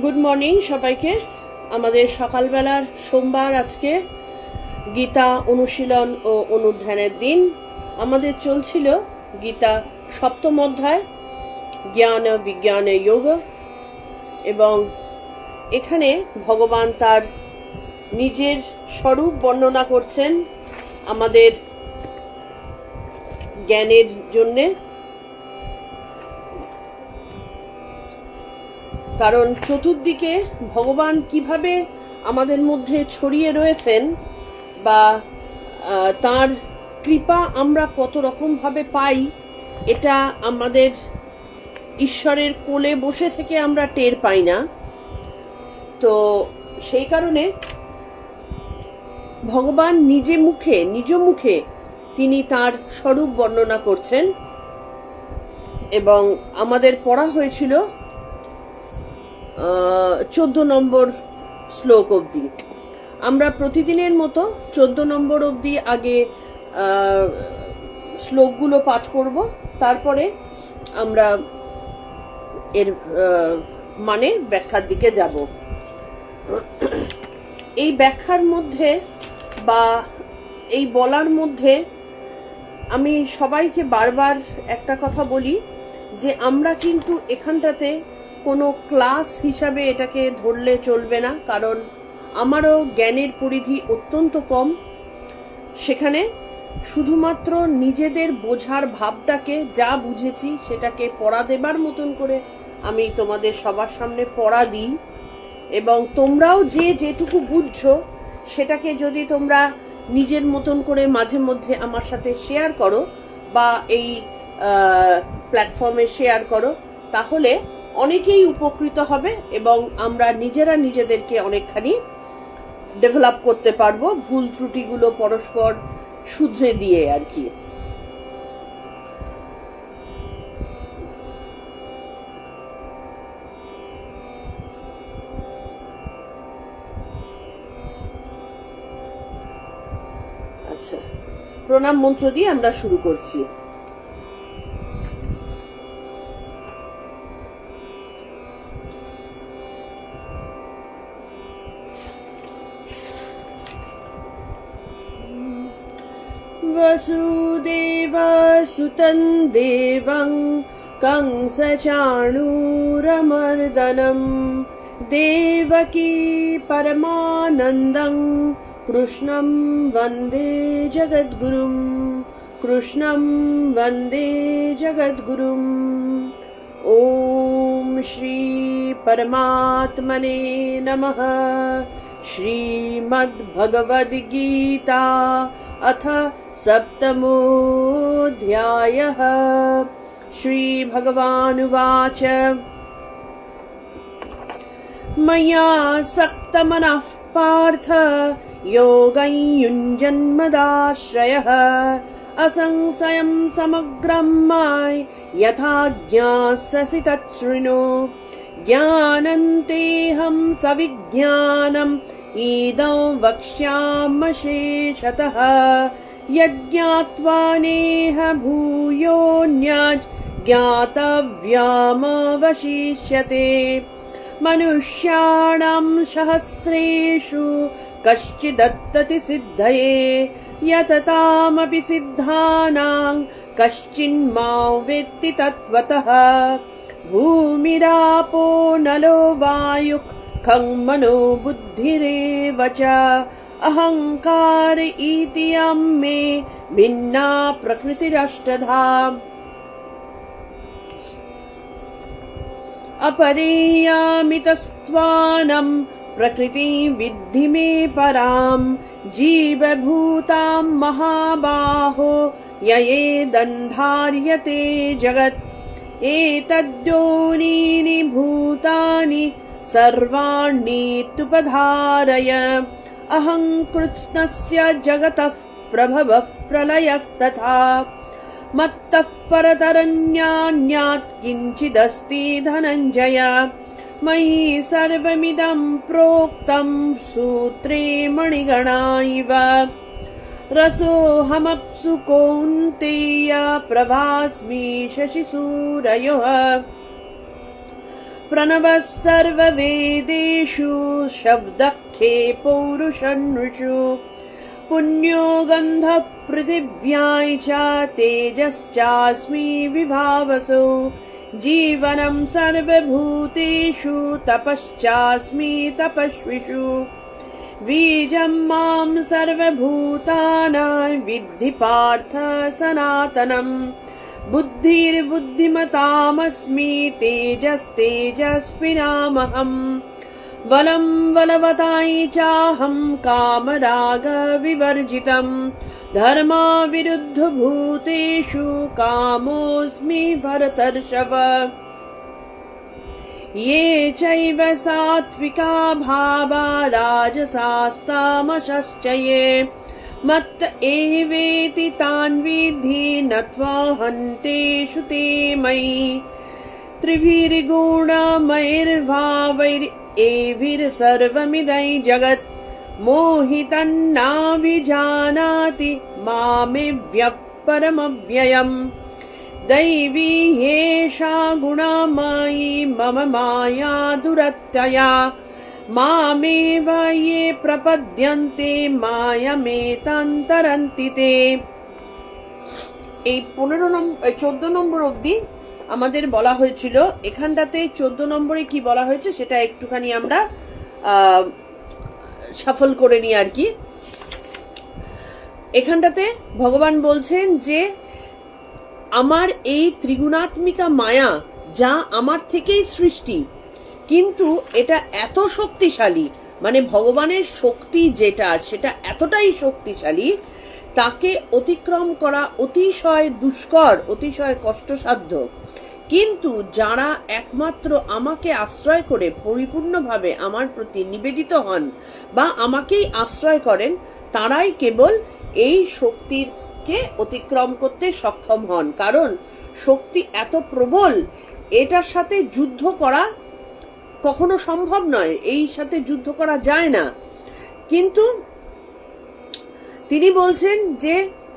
Good morning সবাইকে। আমাদের সকালবেলার সোমবার আজকে গীতা অনুশীলন ও অনুধ্যানের দিন। আমাদের চলছিল গীতা সপ্তম অধ্যায় জ্ঞান বিজ্ঞান যোগ, এবং এখানে ভগবান তার নিজের স্বরূপ বর্ণনা করছেন আমাদের জ্ঞানের জন্যে। কারণ চতুর্দিকে ভগবান কিভাবে আমাদের মধ্যে ছড়িয়ে রয়েছেন বা তার কৃপা আমরা কত রকম ভাবে পাই, এটা আমাদের ঈশ্বরের কোলে বসে থেকে আমরা টের পাই না। তো সেই কারণে ভগবান নিজ মুখে তিনি তার স্বরূপ বর্ণনা করছেন, এবং আমাদের পড়া হয়েছিল 14 নম্বর শ্লোক অবধি। আমরা প্রতিদিনের মতো 14 নম্বর অবধি আগে শ্লোকগুলো পাঠ করব, তারপরে আমরা এর মানে ব্যাখ্যার দিকে যাব। এই ব্যাখ্যার মধ্যে বা এই বলার মধ্যে আমি সবাইকে বারবার একটা কথা বলি যে আমরা কিন্তু এখানটাতে কোনো ক্লাস হিসাবে এটাকে ধরলে চলবে না, কারণ আমারও জ্ঞানের পরিধি অত্যন্ত কম। সেখানে শুধুমাত্র নিজেদের বোঝার ভাবটাকে যা বুঝেছি সেটাকে পড়া দেবার মতন করে আমি তোমাদের সবার সামনে পড়া দিই, এবং তোমরাও যেটুকু বুঝছো সেটাকে যদি তোমরা নিজের মতন করে মাঝে মধ্যে আমার সাথে শেয়ার করো বা এই প্ল্যাটফর্মে শেয়ার করো, তাহলে অনেকেই উপকৃত হবে এবং আমরা নিজেরা নিজেদেরকে অনেকখানি ডেভেলপ করতে পারবো, ভুল ত্রুটিগুলো পরস্পর শুধরে দিয়ে আর কি। আচ্ছা, প্রণাম মন্ত্র দিয়ে আমরা শুরু করছি। वसुदेवसुतं देवं कंसचाणूरमर्दनं देवकी परमानन्दं कृष्णं वन्दे जगद्गुरुं कृष्णं वन्दे जगद्गुरुम्। ॐ श्री परमात्मने नमः। श्रीमद्भगवद्गीता अथ सप्तमोऽध्यायः। श्रीभगवानुवाच मया सक्तमनः पार्थ योगं युञ्जन्मदाश्रयः असंशयं समग्रं माय यथा ज्ञास्यसि तच्छृणु। ज्ञानन्तेऽहं सविज्ञानम् इदं वक्ष्याम्यशेषतः यज्ञात्वा नेह भूयोऽन्यत् ज्ञातव्यमवशिष्यते। मनुष्याणां सहस्रेषु कश्चिदत्तति सिद्धये यततामपि सिद्धानां कश्चिन्मां वेत्ति तत्त्वतः। भूमिरापो नलो वायुः खं मनो बुद्धिरेव च अहंकार इति यं मे भिन्ना प्रकृतिरष्टधा। अपरेयामितस्त्वानं प्रकृति विद्धि मे परां जीवभूतां महाबाहो ययेदन्धार्यते जगत्। एतद्योनीनि भूतानि सर्वाण्येत्युपधारय अहं कृत्स्नस्य जगतः प्रभवः प्रलयस्तथा। मत्तः परतरन्यान्यात् किञ्चिदस्ति धनञ्जय। मयि सर्वमिदं प्रोक्तं सूत्रे मणिगणा इव। रसोऽहमप्सु कौन्तेय प्रभास्मि शशिसूरयोः। प्रणवः सर्ववेदेषु शब्दखे पौरुषन्नृषु पुण्यो गन्धः पृथिव्यां च तेजश्चास्मि विभावसो जीवनं सर्वभूतेषु तपश्चास्मि तपस्विषु बीजं मां सर्वभूतानां विद्धि पार्थ सनातनम् बुद्धिर्बुद्धिमतामस्मि तेजस्तेजस्विनामहम् बलं बलवताय चाहं कामरागविवर्जितं धर्माविरुद्धभूतेषु कामोऽस्मि भरतर्षभ ये चैव सात्विका भावा राजसास्तामसश्च ये मत्त एवेति तान् विद्धि न त्वाहन्तेषु ते मयि त्रिभिर्गुणमयैर्भावैरेभिर्सर्वमिदं जगत् मोहितन्नाभिजानाति मामेव्यः परमव्ययम् दैवी ह्येषा गुणामयी मम माया दुरत्यया मामेव ये प्रपद्यन्ते मायामेतान्तरन्ति ते। এই 14 নম্বর অবধি আমাদের বলা হয়েছিল। এখানটাতে 14 নম্বরে কি বলা হয়েছে সেটা একটুখানি আমরা সফল করে নিই আর কি। এখানটাতে ভগবান বলছেন যে আমার এই ত্রিগুণাত্মিকা মায়া যা আমার থেকেই সৃষ্টি, কিন্তু এটা এত শক্তিশালী, মানে ভগবানের শক্তি যেটা সেটা এতটাই শক্তিশালী, তাকে অতিক্রম করা অতিশয় দুষ্কর, অতিশয় কষ্টসাধ্য। কিন্তু যারা একমাত্র আমাকে আশ্রয় করে পরিপূর্ণভাবে আমার প্রতি নিবেদিত হন বা আমাকেই আশ্রয় করেন, তারাই কেবল এই শক্তিকে অতিক্রম করতে সক্ষম হন। কারণ শক্তি এত প্রবল, এটার সাথে যুদ্ধ করা কখনো সম্ভব নয়, এই সাথে যুদ্ধ করা যায় না। কিন্তু তিনি বলছেন যে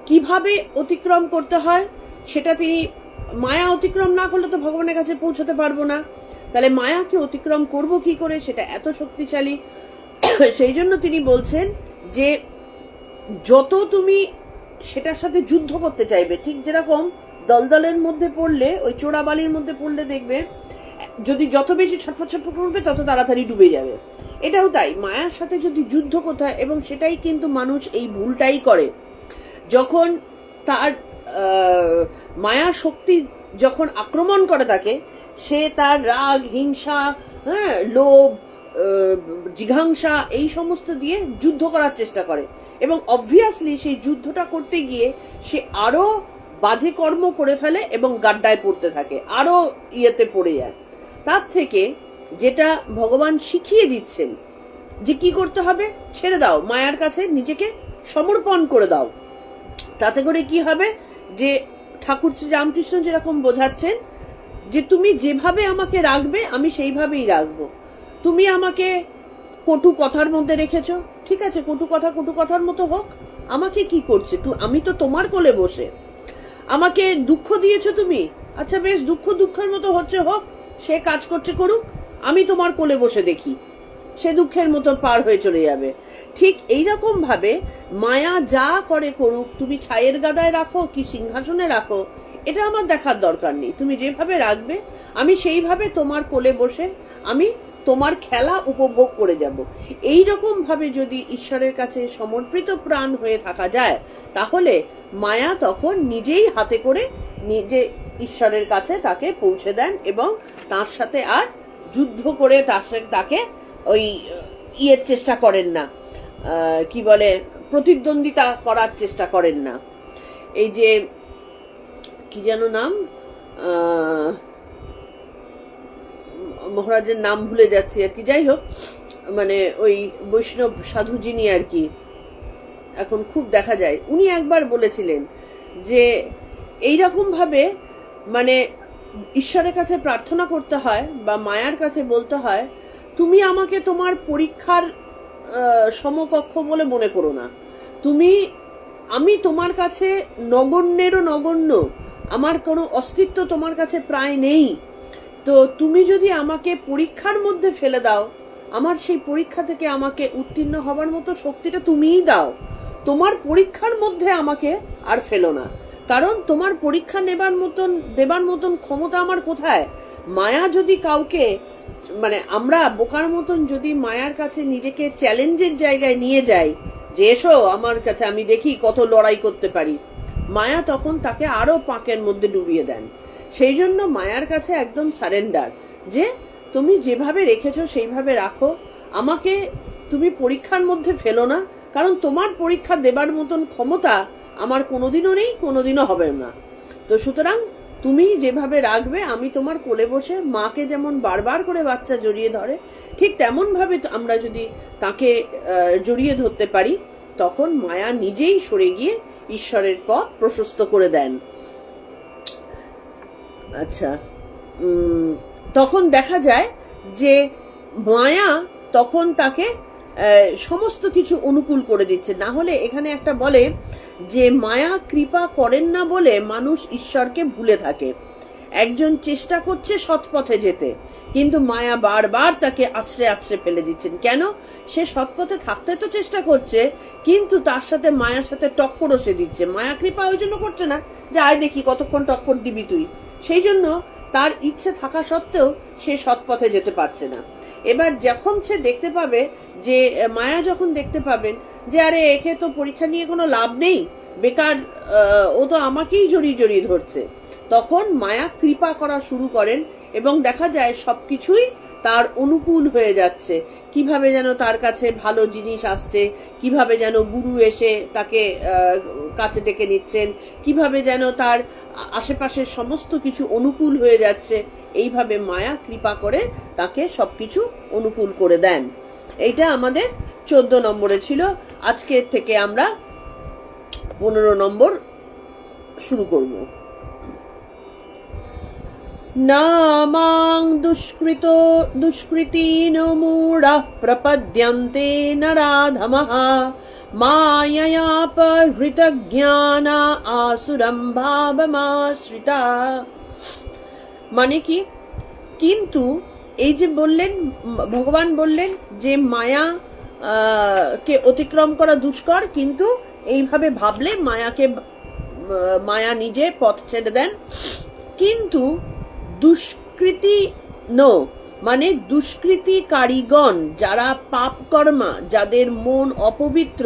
কিভাবে অতিক্রম করতে হয় সেটা তিনি, মায়া অতিক্রম না করলে তো ভগবানের কাছে পৌঁছতে পারবো না, তাহলে মায়াকে অতিক্রম করব কি করে, সেটা এত শক্তিশালী। সেই জন্য তিনি বলছেন যে যত তুমি সেটার সাথে যুদ্ধ করতে চাইবে, ঠিক যেরকম দলদলের মধ্যে পড়লে, ওই চোরাবালির মধ্যে পড়লে দেখবে যদি যত বেশি ছটফট ছটফট করবে তত তাড়াতাড়ি ডুবে যাবে। এটাও তাই, মায়ার সাথে যদি যুদ্ধ করতে হয়, এবং সেটাই কিন্তু মানুষ এই ভুলটাই করে। যখন তার মায়া শক্তি যখন আক্রমণ করে তাকে, সে তার রাগ, হিংসা, লোভ, জিঘাংসা এই সমস্ত দিয়ে যুদ্ধ করার চেষ্টা করে, এবং অবভিয়াসলি সেই যুদ্ধটা করতে গিয়ে সে আরো বাজে কর্ম করে ফেলে এবং গাড্ডায় পড়তে থাকে, আরো ইয়েতে পড়ে যায়। তার থেকে যেটা ভগবান শিখিয়ে দিচ্ছেন যে কি করতে হবে, ছেড়ে দাও, মায়ার কাছে নিজেকে সমর্পণ করে দাও। তাতে করে কি হবে, যে ঠাকুর শ্রী রামকৃষ্ণ যেরকম বোঝাচ্ছেন যে তুমি যেভাবে আমাকে রাখবে আমি সেইভাবেই রাখবো। তুমি আমাকে কটু কথার মধ্যে রেখেছো, ঠিক আছে, কটু কথার মতো হোক, আমাকে কি করছে, আমি তো তোমার কোলে বসে। আমাকে দুঃখ দিয়েছো তুমি, আচ্ছা বেশ, দুঃখের মতো হচ্ছে হোক, সে কাজ করছে করুক, আমি তোমার কোলে বসে দেখি, সে দুঃখের মতো পার হয়ে চলে যাবে। ঠিক এইরকম ভাবে মায়া যা করে করুক, তুমি ছায়ের গাদায় রাখো কি সিংহাসনে রাখো, এটা আমার দেখার দরকার নেই। তুমি যেভাবে রাখবে আমি সেইভাবে তোমার কোলে বসে আমি তোমার খেলা উপভোগ করে যাব। এই রকম ভাবে যদি ঈশ্বরের কাছে সমর্পিত প্রাণ হয়ে থাকা যায়, তাহলে মায়া তখন নিজেই হাতে করে নিজে ঈশ্বরের কাছে তাকে পৌঁছে দেন, এবং তার সাথে আর যুদ্ধ করে তাকে ওই ইয়ের চেষ্টা করেন না, কি বলে, প্রতিদ্বন্দ্বিতা করার চেষ্টা করেন না। এই যে কি যেন নাম, মহারাজের নাম ভুলে যাচ্ছি আর কি, যাই হোক, মানে ওই বৈষ্ণব সাধু যিনি আর কি এখন খুব দেখা যায়, উনি একবার বলেছিলেন যে এইরকম ভাবে মানে ঈশ্বরের কাছে প্রার্থনা করতে হয় বা মায়ার কাছে বলতে হয়, তুমি আমাকে তোমার পরীক্ষার সমকক্ষ বলে মনে করো না, আমি তোমার কাছে নগণ্যেরও নগণ্য, আমার কোনো অস্তিত্ব তোমার কাছে প্রায় নেই, তো তুমি যদি আমাকে পরীক্ষার মধ্যে ফেলে দাও, আমার সেই পরীক্ষা থেকে আমাকে উত্তীর্ণ হবার মতো শক্তিটা তুমিই দাও। তোমার পরীক্ষার মধ্যে আমাকে আর ফেলো না, কারণ তোমার পরীক্ষা দেবার মতন ক্ষমতা আমার কোথায়? মায়া যদি কাউকে, মানে আমরা বোকার মতন যদি মায়ার কাছে নিজেকে চ্যালেঞ্জের জায়গায় নিয়ে যাই, যে এসো আমার কাছে, আমি দেখি কত লড়াই করতে পারি, মায়া তখন তাকে আরো পাকের মধ্যে ডুবিয়ে দেন। সেই জন্য মায়ার কাছে একদম সারেন্ডার, যে তুমি যেভাবে রেখেছো সেইভাবে রাখো, আমাকে তুমি পরীক্ষার মধ্যে ফেলো না, কারণ তোমার পরীক্ষা দেবার মতন ক্ষমতা আমার কোনোদিনও নেই, কোনোদিনও হবে না। তো সুতরাং তুমি যেভাবে রাখবে, আমি তোমার কোলে বসে, মাকে যেমন বারবার করে বাচ্চা জড়িয়ে ধরে, ঠিক তেমন ভাবে আমরা যদি তাকে জড়িয়ে ধরতে পারি, তখন মায়া নিজেই সরে গিয়ে ঈশ্বরের পথ প্রশস্ত করে দেন। আচ্ছা, তখন দেখা যায় যে মায়া তখন তাকে সমস্ত কিছু অনুকূল করে দিচ্ছে। না হলে এখানে একটা বলে যে মায়া কৃপা করেন না বলে মানুষ ঈশ্বরকে ভুলে থাকে। একজন চেষ্টা করছে সৎ পথে যেতে, কিন্তু মায়া বারবার তাকে আছড়ে আছড়ে ফেলে দিচ্ছেন। কেন? সে সৎ পথে থাকতে তো চেষ্টা করছে, কিন্তু তার সাথে মায়ার সাথে টক্করও সে দিচ্ছে। মায়া কৃপা ওই জন্য করছে না যে আয় দেখি কতক্ষণ টক্কর দিবি তুই, সেই জন্য তার ইচ্ছে থাকা সত্ত্বেও সে সৎ পথে যেতে পারছে না। এবার যখন সে দেখতে পাবে, যে মায়া যখন দেখতে পাবেন যে আরে একে তো পরীক্ষা নিয়ে কোনো লাভ নেই, বেকার, ও তো আমাকেই জড়িয়ে জড়িয়ে ধরছে, তখন মায়া কৃপা করা শুরু করেন এবং দেখা যায় সবকিছুই তার অনুকূল হয়ে যাচ্ছে। কিভাবে যেন তার কাছে ভালো জিনিস আসছে, কিভাবে যেন গুরু এসে তাকে কাছে ডেকে নিচ্ছেন, কিভাবে যেন তার আশেপাশের সমস্ত কিছু অনুকূল হয়ে যাচ্ছে। এইভাবে মায়া কৃপা করে তাকে সবকিছু অনুকূল করে দেন। এইটা আমাদের 14 নম্বরে ছিল। আজকের থেকে আমরা 15 নম্বর শুরু করব। নামাং দুষ্কৃতিনো মূঢ়াঃ প্রপদ্যন্তে নরাধমঃ মায়য়াপহৃতজ্ঞানা আসুরম ভাবমাশ্রিতা। মানে কি? কিন্তু এই যে বললেন, ভগবান বললেন যে মায়া কে অতিক্রম করা দুষ্কর, কিন্তু এইভাবে ভাবলে মায়া নিজে পথ ছেড়ে দেন। কিন্তু দুষ্কৃতি মানে দুষ্কৃতিকারীগণ, যারা পাপ কর্মা, যাদের মন অপবিত্র,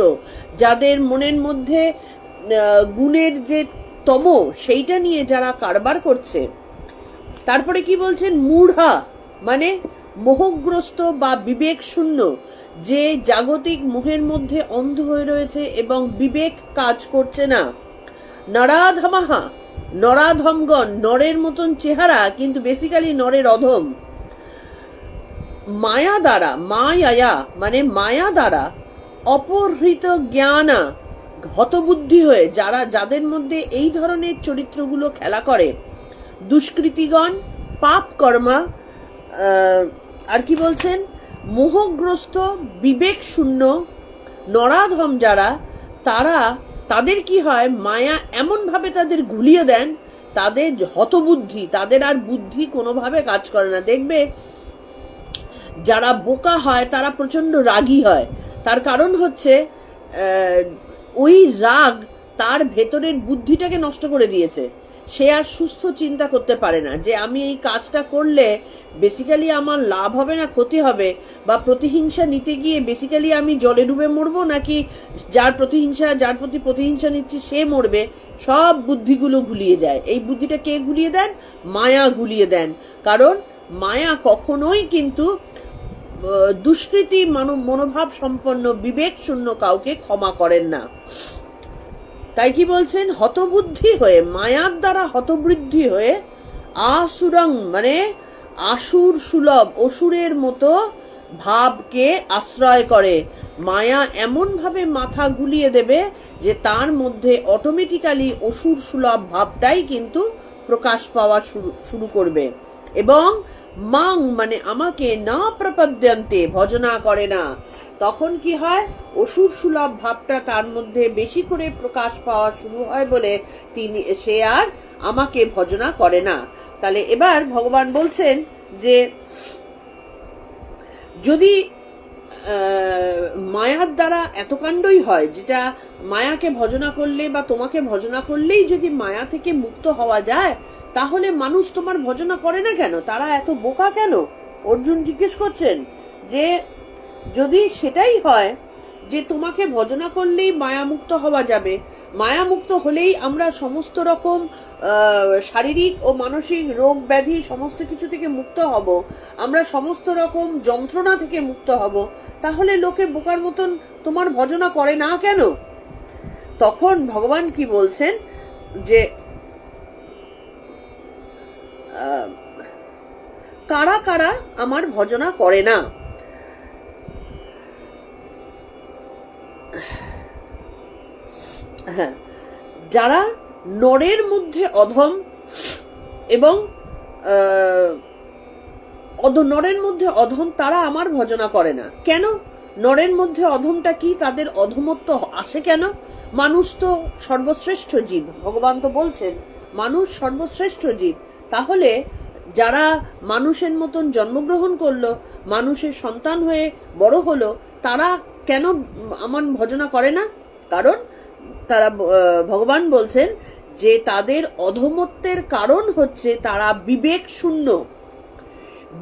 যাদের মনের মধ্যে গুণের যে তম সেইটা নিয়ে যারা কারবার করছে, তারপরে কি বলছেন? মূঢ়া মানে মোহগ্রস্ত বা বিবেক শূন্য, যে জাগতিক মোহের মধ্যে অন্ধ হয়ে রয়েছে এবং বিবেক কাজ করছে না। নরাধমাহা, নরাধমগণ, নরের মতন চেহারা কিন্তু বেসিক্যালি নরের অধম। মায়া দ্বারা, মায়া মানে মায়া দ্বারা অপহৃত জ্ঞানা, হতবুদ্ধি হয়ে যাদের মধ্যে এই ধরনের চরিত্রগুলো খেলা করে, দুষ্কৃতিগণ, পাপ কর্মা, আর কি বলছেন? মোহগ্রস্ত, বিবেক শূন্য, নরাধম যারা, তাদের কি হয়? মায়া এমন ভাবে তাদের ঘুলিয়ে দেন, তাদের হতবুদ্ধি, তাদের আর বুদ্ধি কোনোভাবে কাজ করে না। দেখবে যারা বোকা হয় তারা প্রচন্ড রাগী হয়, তার কারণ হচ্ছে ওই রাগ তার ভেতরের বুদ্ধিটাকে নষ্ট করে দিয়েছে। সে আর সুস্থ চিন্তা করতে পারে না যে আমি এই কাজটা করলে বেসিক্যালি আমার লাভ হবে না ক্ষতি হবে, বা প্রতিহিংসা নিতে গিয়ে বেসিক্যালি আমি জলে ডুবে মরবো, নাকি যার প্রতি প্রতিহিংসা নিচ্ছি সে মরবে। সব বুদ্ধিগুলো ঘুলিয়ে যায়। এই বুদ্ধিটা কে ঘুলিয়ে দেন? মায়া ঘুলিয়ে দেন। কারণ মায়া কখনোই কিন্তু দুষ্কৃতি মনোভাব সম্পন্ন বিবেক শূন্য কাউকে ক্ষমা করেন না। তাই কি বলছেন? হতবুদ্ধি হয়ে, মায়ার দ্বারা হতবুদ্ধি হয়ে, আসুরং মানে আসুর সুলভ, অসুরের মতো ভাবকে আশ্রয় করে। মায়া এমন ভাবে মাথা গুলিয়ে দেবে যে তার মধ্যে অটোমেটিক্যালি অসুর সুলভ ভাবটাই কিন্তু প্রকাশ পাওয়া শুরু করবে। এবং মাং মানে আমাকে না প্রপদ্যন্তে, ভজনা করে না। তখন কি হয়? অসুর সুলভ ভাবটা তার মধ্যে বেশি করে প্রকাশ পাওয়া শুরু হয় বলে সে আর আমাকে ভজনা করে না। তাহলে এবার ভগবান বলছেন যে যদি মায়ার দ্বারা এত কাণ্ডই হয়, যেটা মায়াকে ভজনা করলে বা তোমাকে ভজনা করলেই যদি মায়া থেকে মুক্ত হওয়া যায়, তাহলে মানুষ তোমার ভজনা করে না কেন? তারা এত বোকা কেন? অর্জুন জিজ্ঞেস করছেন যে যদি সেটাই হয় যে তোমাকে ভজনা করলেই মায়ামুক্ত হওয়া যাবে, মায়ামুক্ত হলেই আমরা সমস্ত রকম শারীরিক ও মানসিক রোগ ব্যাধি সমস্ত কিছু থেকে মুক্ত হব, আমরা সমস্ত রকম যন্ত্রণা থেকে মুক্ত হব, তাহলে লোকে বোকার মতন তোমার ভজনা করে না কেন? তখন ভগবান কি বলছেন যে কারা কারা আমার ভজনা করে না? হ্যাঁ, যারা নরের মধ্যে অধম এবং নরের মধ্যে অধম, তারা আমার ভজনা করে না। কেন? নরের মধ্যে অধমটা কি? তাদের অধমত্ব আসে কেন? মানুষ তো সর্বশ্রেষ্ঠ জীব, ভগবান তো বলছেন মানুষ সর্বশ্রেষ্ঠ জীব। তাহলে যারা মানুষের মতন জন্মগ্রহণ করলো, মানুষের সন্তান হয়ে বড় হলো, তারা কেন আমার ভজনা করে না? কারণ তারা, ভগবান বলছেন যে তাদের অধমত্বের কারণ হচ্ছে তারা বিবেক শূন্য।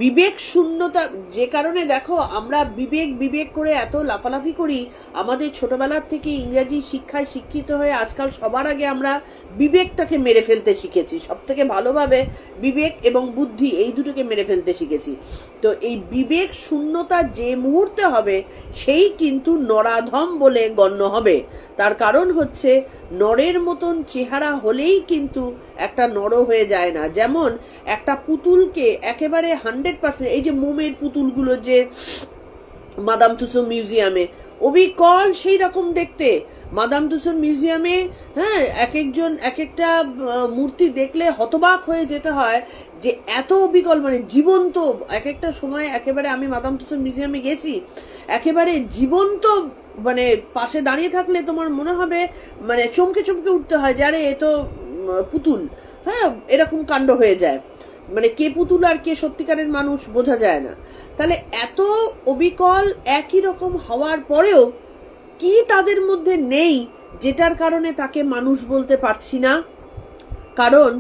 বিবেক শূন্যতা, যে কারণে দেখো আমরা বিবেক বিবেক করে এত লাফালাফি করি। আমাদের ছোটবেলার থেকে ইংরেজি শিক্ষায় শিক্ষিত হয়ে আজকাল সবার আগে আমরা বিবেকটাকে মেরে ফেলতে শিখেছি। সব থেকে ভালোভাবে বিবেক এবং বুদ্ধি, এই দুটোকে মেরে ফেলতে শিখেছি। তো এই বিবেক শূন্যতা যে মুহূর্তে হবে, সেই কিন্তু নরাধম বলে গণ্য হবে। তার কারণ হচ্ছে নরের মতন চেহারা হলেই কিন্তু একটা নর হয়ে যায় না। যেমন একটা পুতুলকে একেবারে 100%, এই যে মোমের পুতুলগুলো যে মাদাম তুসো মিউজিয়ামে, অবিকল সেই রকম দেখতে। মাদাম তুসোর মিউজিয়ামে হ্যাঁ, এক একজন এক একটা মূর্তি দেখলে হতবাক হয়ে যেতে হয় যে এত অবিকল, মানে জীবন্ত। এক একটা সময় একেবারে আমি মাদাম তুসোর মিউজিয়ামে গেছি, একেবারে জীবন্ত, মানে পাশে দাঁড়িয়ে থাকলে তোমার মনে হবে মানে চমকে চমকে উঠতে হয়, যারে এ তো পুতুল। হ্যাঁ, এরকম কাণ্ড হয়ে যায়, মানে কে পুতুল আর কে সত্যিকারের মানুষ বোঝা যায় না। তাহলে এত অবিকল একই রকম হওয়ার পরেও কি তাদের মধ্যে নেই যেটার কারণে তাকে মানুষ বলতে পারছি না? কারণ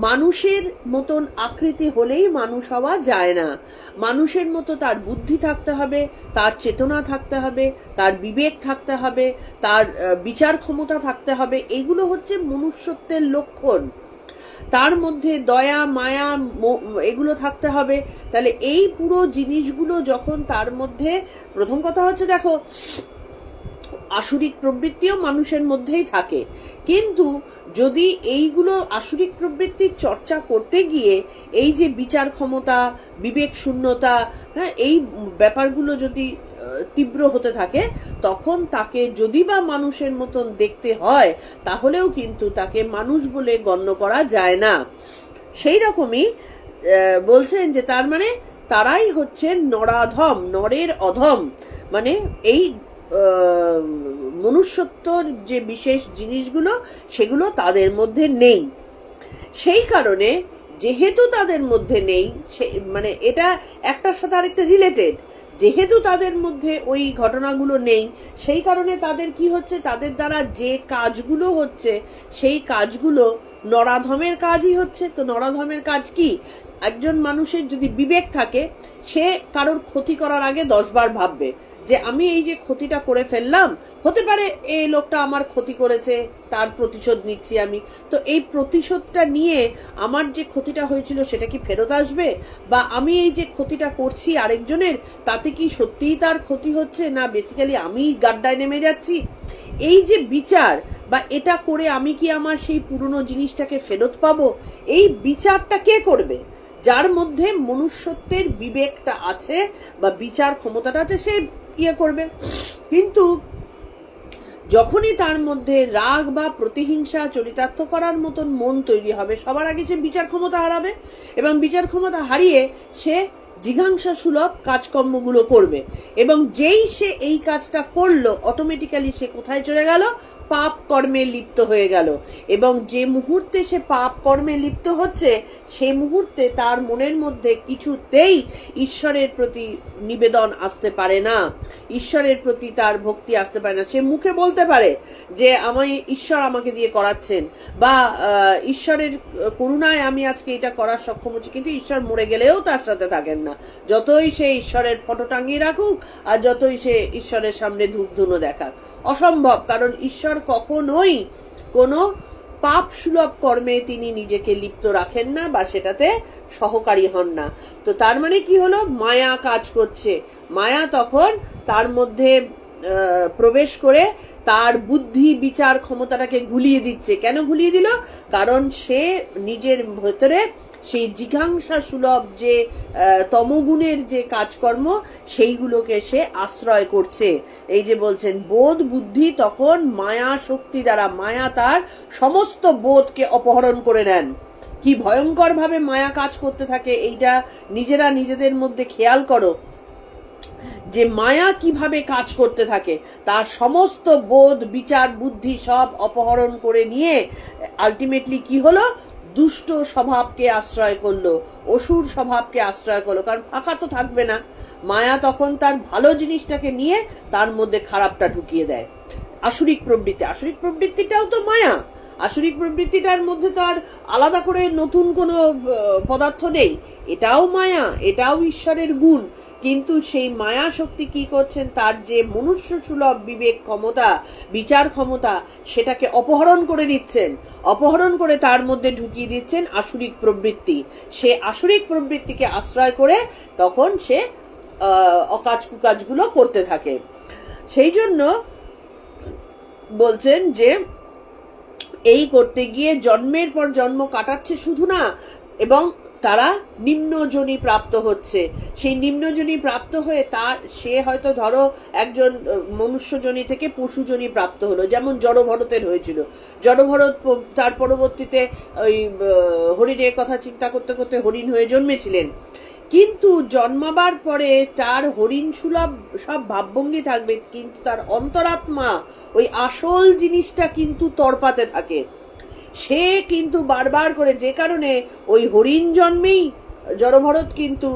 মানুষের মতন আকৃতি হলেই মানুষ হওয়া যায় না। মানুষের মতো তার বুদ্ধি থাকতে হবে, তার চেতনা থাকতে হবে, তার বিবেক থাকতে হবে, তার বিচার ক্ষমতা থাকতে হবে। এগুলো হচ্ছে মনুষ্যত্বের লক্ষণ। তার মধ্যে দয়া মায়া এগুলো থাকতে হবে। তাহলে এই পুরো জিনিসগুলো যখন তার মধ্যে, প্রথম কথা হচ্ছে দেখো আসুরিক প্রবৃত্তিও মানুষের মধ্যেই থাকে, কিন্তু যদি এইগুলো আসুরিক প্রবৃত্তির চর্চা করতে গিয়ে এই যে বিচার ক্ষমতা, বিবেক শূন্যতা, হ্যাঁ, এই ব্যাপারগুলো যদি তীব্র হতে থাকে, তখন তাকে যদি বা মানুষের মতন দেখতে হয়, তাহলেও কিন্তু তাকে মানুষ বলে গণ্য করা যায় না। সেই রকমই বলছেন যে তার মানে তারাই হচ্ছে নরাধম, নরের অধম, মানে এই মনুষ্যত্বর যে বিশেষ জিনিসগুলো সেগুলো তাদের মধ্যে নেই। সেই কারণে যেহেতু তাদের মধ্যে নেই, মানে এটা একটার সাথে আরেকটা রিলেটেড, যেহেতু তাদের মধ্যে ওই ঘটনাগুলো নেই, সেই কারণে তাদের কি হচ্ছে, তাদের দ্বারা যে কাজগুলো হচ্ছে সেই কাজগুলো নরাধমের কাজই হচ্ছে। তো নরাধমের কাজ কি? একজন মানুষের যদি বিবেক থাকে, সে কারোর ক্ষতি করার আগে 10 বার ভাববে যে আমি এই যে ক্ষতিটা করে ফেললাম, হতে পারে এই লোকটা আমার ক্ষতি করেছে, তার প্রতিশোধ নিচ্ছি আমি, তো এই প্রতিশোধটা নিয়ে আমার যে ক্ষতিটা হয়েছিল সেটা কি ফেরত আসবে? বা আমি এই যে ক্ষতিটা করছি আরেকজনের, তাতে কি সত্যিই তার ক্ষতি হচ্ছে, না বেসিক্যালি আমি গাড্ডায় নেমে যাচ্ছি? এই যে বিচার, বা এটা করে আমি কি আমার সেই পুরনো জিনিসটাকে ফেরত পাবো, এই বিচারটা কে করবে? যার মধ্যে মনুষ্যত্বের বিবেকটা আছে বা বিচার ক্ষমতাটা আছে, সে ইয়ে করবে। কিন্তু যখনই তার মধ্যে রাগ বা প্রতিহিংসা চরিতার্থ করার মতন মন তৈরি হবে, সবার আগে সে বিচার ক্ষমতা হারাবে, এবং বিচার ক্ষমতা হারিয়ে সে জিঘাংসা সুলভ কাজকর্মগুলো করবে। এবং যেই সে এই কাজটা করলো, অটোমেটিক্যালি সে কোথায় চলে গেল? পাপ কর্মে লিপ্ত হয়ে গেল, এবং যে মুহূর্তে সে পাপ কর্মে লিপ্ত হচ্ছে সেই মুহূর্তে তার মনের মধ্যে কিছুতেই ঈশ্বরের প্রতি নিবেদন আসতে পারে না, ঈশ্বরের প্রতি তার ভক্তি আসতে পারে না। সে মুখে বলতে পারে যে ঈশ্বর আমাকে দিয়ে করাচ্ছেন, বা ঈশ্বরের করুণায় আমি আজকে এটা করার সক্ষম হচ্ছি, কিন্তু ঈশ্বর মরে গেলেও তার সাথে থাকেন না, যতই সে ঈশ্বরের ফটো টাঙিয়ে রাখুক আর যতই সে ঈশ্বরের সামনে ধূপধুনো দেখাক, অসম্ভব। কারণ ঈশ্বর কখনোই কোনো পাপ সুলভ কর্মে তিনি নিজেকে লিপ্ত রাখেন না বা সেটাতে সহকারী হন না। তো তার মানে কি হলো, মায়া কাজ করছে। মায়া তখন তার মধ্যে প্রবেশ করে তার বুদ্ধি বিচার ক্ষমতাটাকে ঘুলিয়ে দিচ্ছে। কেন ঘুলিয়ে দিল? কারণ সে নিজের ভেতরে সেই জিঘাংসা সুলভ যে তমগুণের যে কাজকর্ম সেইগুলোকে সে আশ্রয় করছে। এই যে বলছেন বোধ বুদ্ধি তখন মায়া শক্তি দ্বারা, মায়া তার সমস্ত বোধকে অপহরণ করে নেন। কি ভয়ঙ্কর ভাবে মায়া কাজ করতে থাকে এইটা নিজেরা নিজেদের মধ্যে খেয়াল করো, যে মায়া কিভাবে কাজ করতে থাকে। তার সমস্ত বোধ বিচার বুদ্ধি সব অপহরণ করে নিয়ে আলটিমেটলি কি হলো, দুষ্ট স্বভাবকে আশ্রয় করলো, অসুর স্বভাবকে আশ্রয় করলো। কারণ ফাঁকা তো থাকবে না, মায়া তখন তার ভালো জিনিসটাকে নিয়ে তার মধ্যে খারাপটা ঢুকিয়ে দেয়। আসুরিক প্রবৃত্তি, আসুরিক প্রবৃত্তিটাও তো মায়া। আসুরিক প্রবৃত্তিটার মধ্যে তো আর আলাদা করে নতুন কোনো পদার্থ নেই, এটাও মায়া, এটাও ঈশ্বরের গুণ। কিন্তু সেই মায়া শক্তি কি করছেন, তার যে মনুষ্য সুলভ বিবেক ক্ষমতা বিচার ক্ষমতা সেটাকে অপহরণ করে নিচ্ছেন, অপহরণ করে তার মধ্যে ঢুকিয়ে দিচ্ছেন আসুরিক প্রবৃত্তি। সে আসুরিক প্রবৃত্তিকে আশ্রয় করে তখন সে অকাজ কুকাজগুলো করতে থাকে। সেই জন্য বলছেন যে এই করতে গিয়ে জন্মের পর জন্ম কাটাচ্ছে শুধু না, এবং তারা নিম্নজনী প্রাপ্ত হচ্ছে। সেই নিম্নজনী প্রাপ্ত হয়ে সে হয়তো ধরো একজন মনুষ্যজনী থেকে পশুজনী প্রাপ্ত হলো, যেমন জড়ভরতের হয়েছিল। জড়ভরত তার পরবর্তীতে ওই হরিণের কথা চিন্তা করতে করতে হরিণ হয়ে জন্মেছিলেন, কিন্তু জন্মাবার পরে তার হরিণ সুলভ সব ভাবভঙ্গি থাকবে, কিন্তু তার অন্তরাত্মা ওই আসল জিনিসটা কিন্তু তড়পাতে থাকে। সে কিন্তু বারবার করে, যে কারণে ওই হরিণ জন্মেই জড়ভরত কিন্তু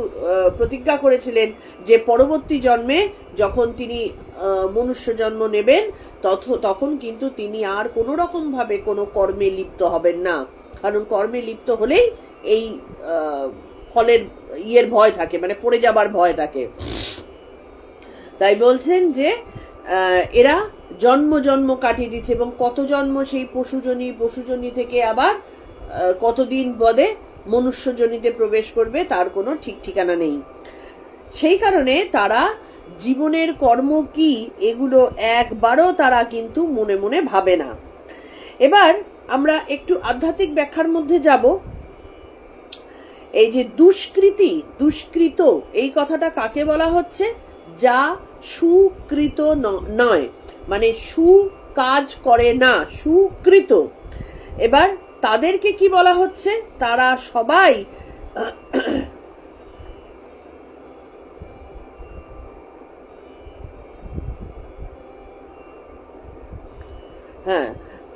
প্রতিজ্ঞা করেছিলেন যে পরবর্তী জন্মে যখন তিনি মনুষ্য জন্ম নেবেন তখন কিন্তু তিনি আর কোনো রকম ভাবে কোনো কর্মে লিপ্ত হবেন না। কারণ কর্মে লিপ্ত হলেই এই ফলের ভয় থাকে, মানে পড়ে যাবার ভয় থাকে। তাই বলছেন যে এরা জন্ম জন্ম কাটিয়ে দিচ্ছে, এবং কত জন্ম সেই পশুজনী থেকে আবার কতদিন বাদে মনুষ্যজনীতে প্রবেশ করবে তার কোনো ঠিক ঠিকানা নেই। সেই কারণে তারা জীবনের কর্ম কি এগুলো একবারও তারা কিন্তু মনে মনে ভাবে না। এবার আমরা একটু আধ্যাত্মিক ব্যাখ্যার মধ্যে যাব। এই যে দুষ্কৃত এই কথাটা কাকে বলা হচ্ছে? যা সুকৃত নয়, মানে সুকাজ করে না, সুকৃত। এবার তাদেরকে কি বলা হচ্ছে? তারা সবাই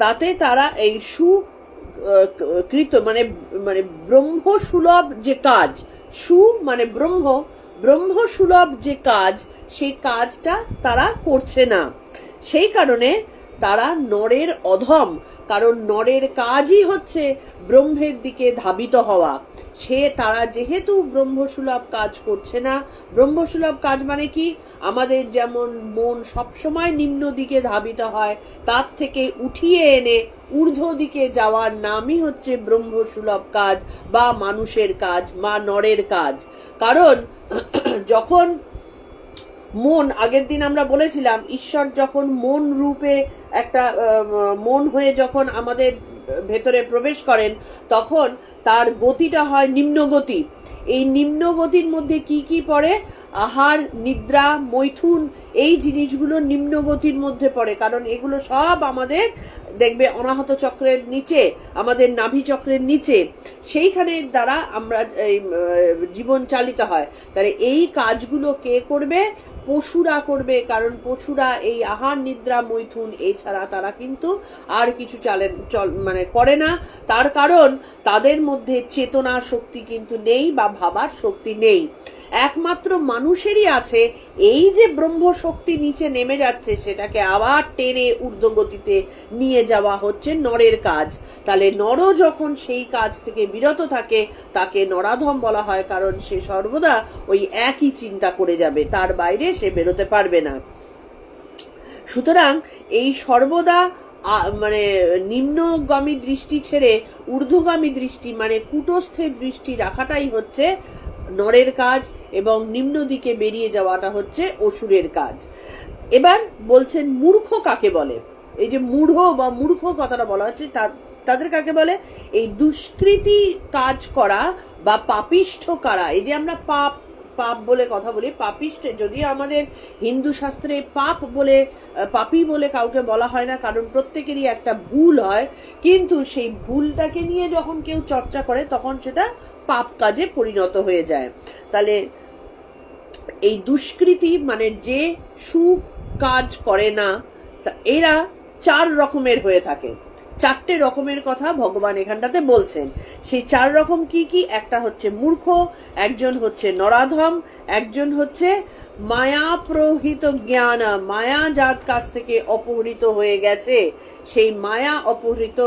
তাতে তারা এই সুকৃত মানে মানে ব্রহ্ম সুলভ যে কাজ, মানে ব্রহ্ম সুলভ যে কাজ, সেই কাজটা তারা করছে না। সেই কারণে তারা নরের অধম। কারণ নরের কাজই হচ্ছে ব্রহ্মের দিকে ধাবিত হওয়া। তারা যেহেতু ব্রহ্মসুলভ কাজ করছে না, ব্রহ্মসুলভ কাজ মানে কি? আমাদের যেমন মন সবসময় নিম্ন দিকে ধাবিত হয়, তার থেকে উঠিয়ে এনে ঊর্ধ্ব দিকে যাওয়ার নামই হচ্ছে ব্রহ্মসুলভ কাজ বা মানুষের কাজ বা নরের কাজ। কারণ যখন মন, আগের দিন আমরা বলেছিলাম, ঈশ্বর যখন মন রূপে একটা মন হয়ে যখন আমাদের ভেতরে প্রবেশ করেন তখন তার গতিটা হয় নিম্নগতি। এই নিম্নগতির মধ্যে কি কি পড়ে? আহার, নিদ্রা, মৈথুন এই জিনিসগুলো নিম্নগতির মধ্যে পড়ে, কারণ এগুলো সব আমাদের দেখবে অনাহত চক্রের নিচে, আমাদের নাভি চক্রের নিচে, সেইখানে দ্বারা আমরা জীবন চালিত হয়। তাহলে এই কাজগুলো কে করবে? পশুরা করবে, কারণ পশুরা এই আহার, নিদ্রা, মৈথুন এছাড়া তারা কিন্তু আর কিছু মানে করে না। তার কারণ তাদের মধ্যে চেতনা শক্তি কিন্তু নেই বা ভাবার শক্তি নেই। একমাত্র মানুষেরই আছে। এই যে ব্রহ্ম শক্তি নিচে নেমে যাচ্ছে সেটাকে আবার টেনে ঊর্ধ্বগতিতে নিয়ে যাওয়া হচ্ছে নরের কাজ। তাহলে নর যখন সেই কাজ থেকে বিরত থাকে তাকে নরাধম বলা হয়, কারণ সে সর্বদা ওই একই চিন্তা করে যাবে, তার বাইরে সে বেরোতে পারবে না। সুতরাং এই সর্বদা মানে নিম্নগামী দৃষ্টি ছেড়ে ঊর্ধ্বগামী দৃষ্টি মানে কূটস্থের দৃষ্টি রাখাটাই হচ্ছে নরের কাজ, এবং নিম্ন দিকে বেরিয়ে যাওয়াটা হচ্ছে অসুরের কাজ। এবার বলছেন মূর্খ কাকে বলে? এই যে মূঢ় বা মূর্খ কথাটা বলা হচ্ছে তাদের কাকে বলে? এই দুষ্কৃতি কাজ করা বা পাপিষ্ঠ কারা। এই যে আমরা পাপ পাপ বলে কথা বলি, পাপিষ্ঠ যদিও আমাদের হিন্দু শাস্ত্রে পাপ বলে, পাপী বলে কাউকে বলা হয় না, কারণ প্রত্যেকেরই একটা ভুল হয়, কিন্তু সেই ভুলটাকে নিয়ে যখন কেউ চর্চা করে তখন সেটা পাপ কাজে পরিণত হয়ে যায়। তাহলে এই দুষ্কৃতি মানে যে সুকাজ করে না, এরা 4 রকমের হয়ে থাকে। 4টে রকমের কথা ভগবান এখানটাতে বলছেন। সেই 4 রকম কি কি? একটা হচ্ছে মূর্খ, একজন হচ্ছে নরাধম, একজন হচ্ছে মায়া প্রহিত জ্ঞান, মায়া যার কাছ থেকে অপহৃত হয়ে গেছে সেই মায়া অপহৃত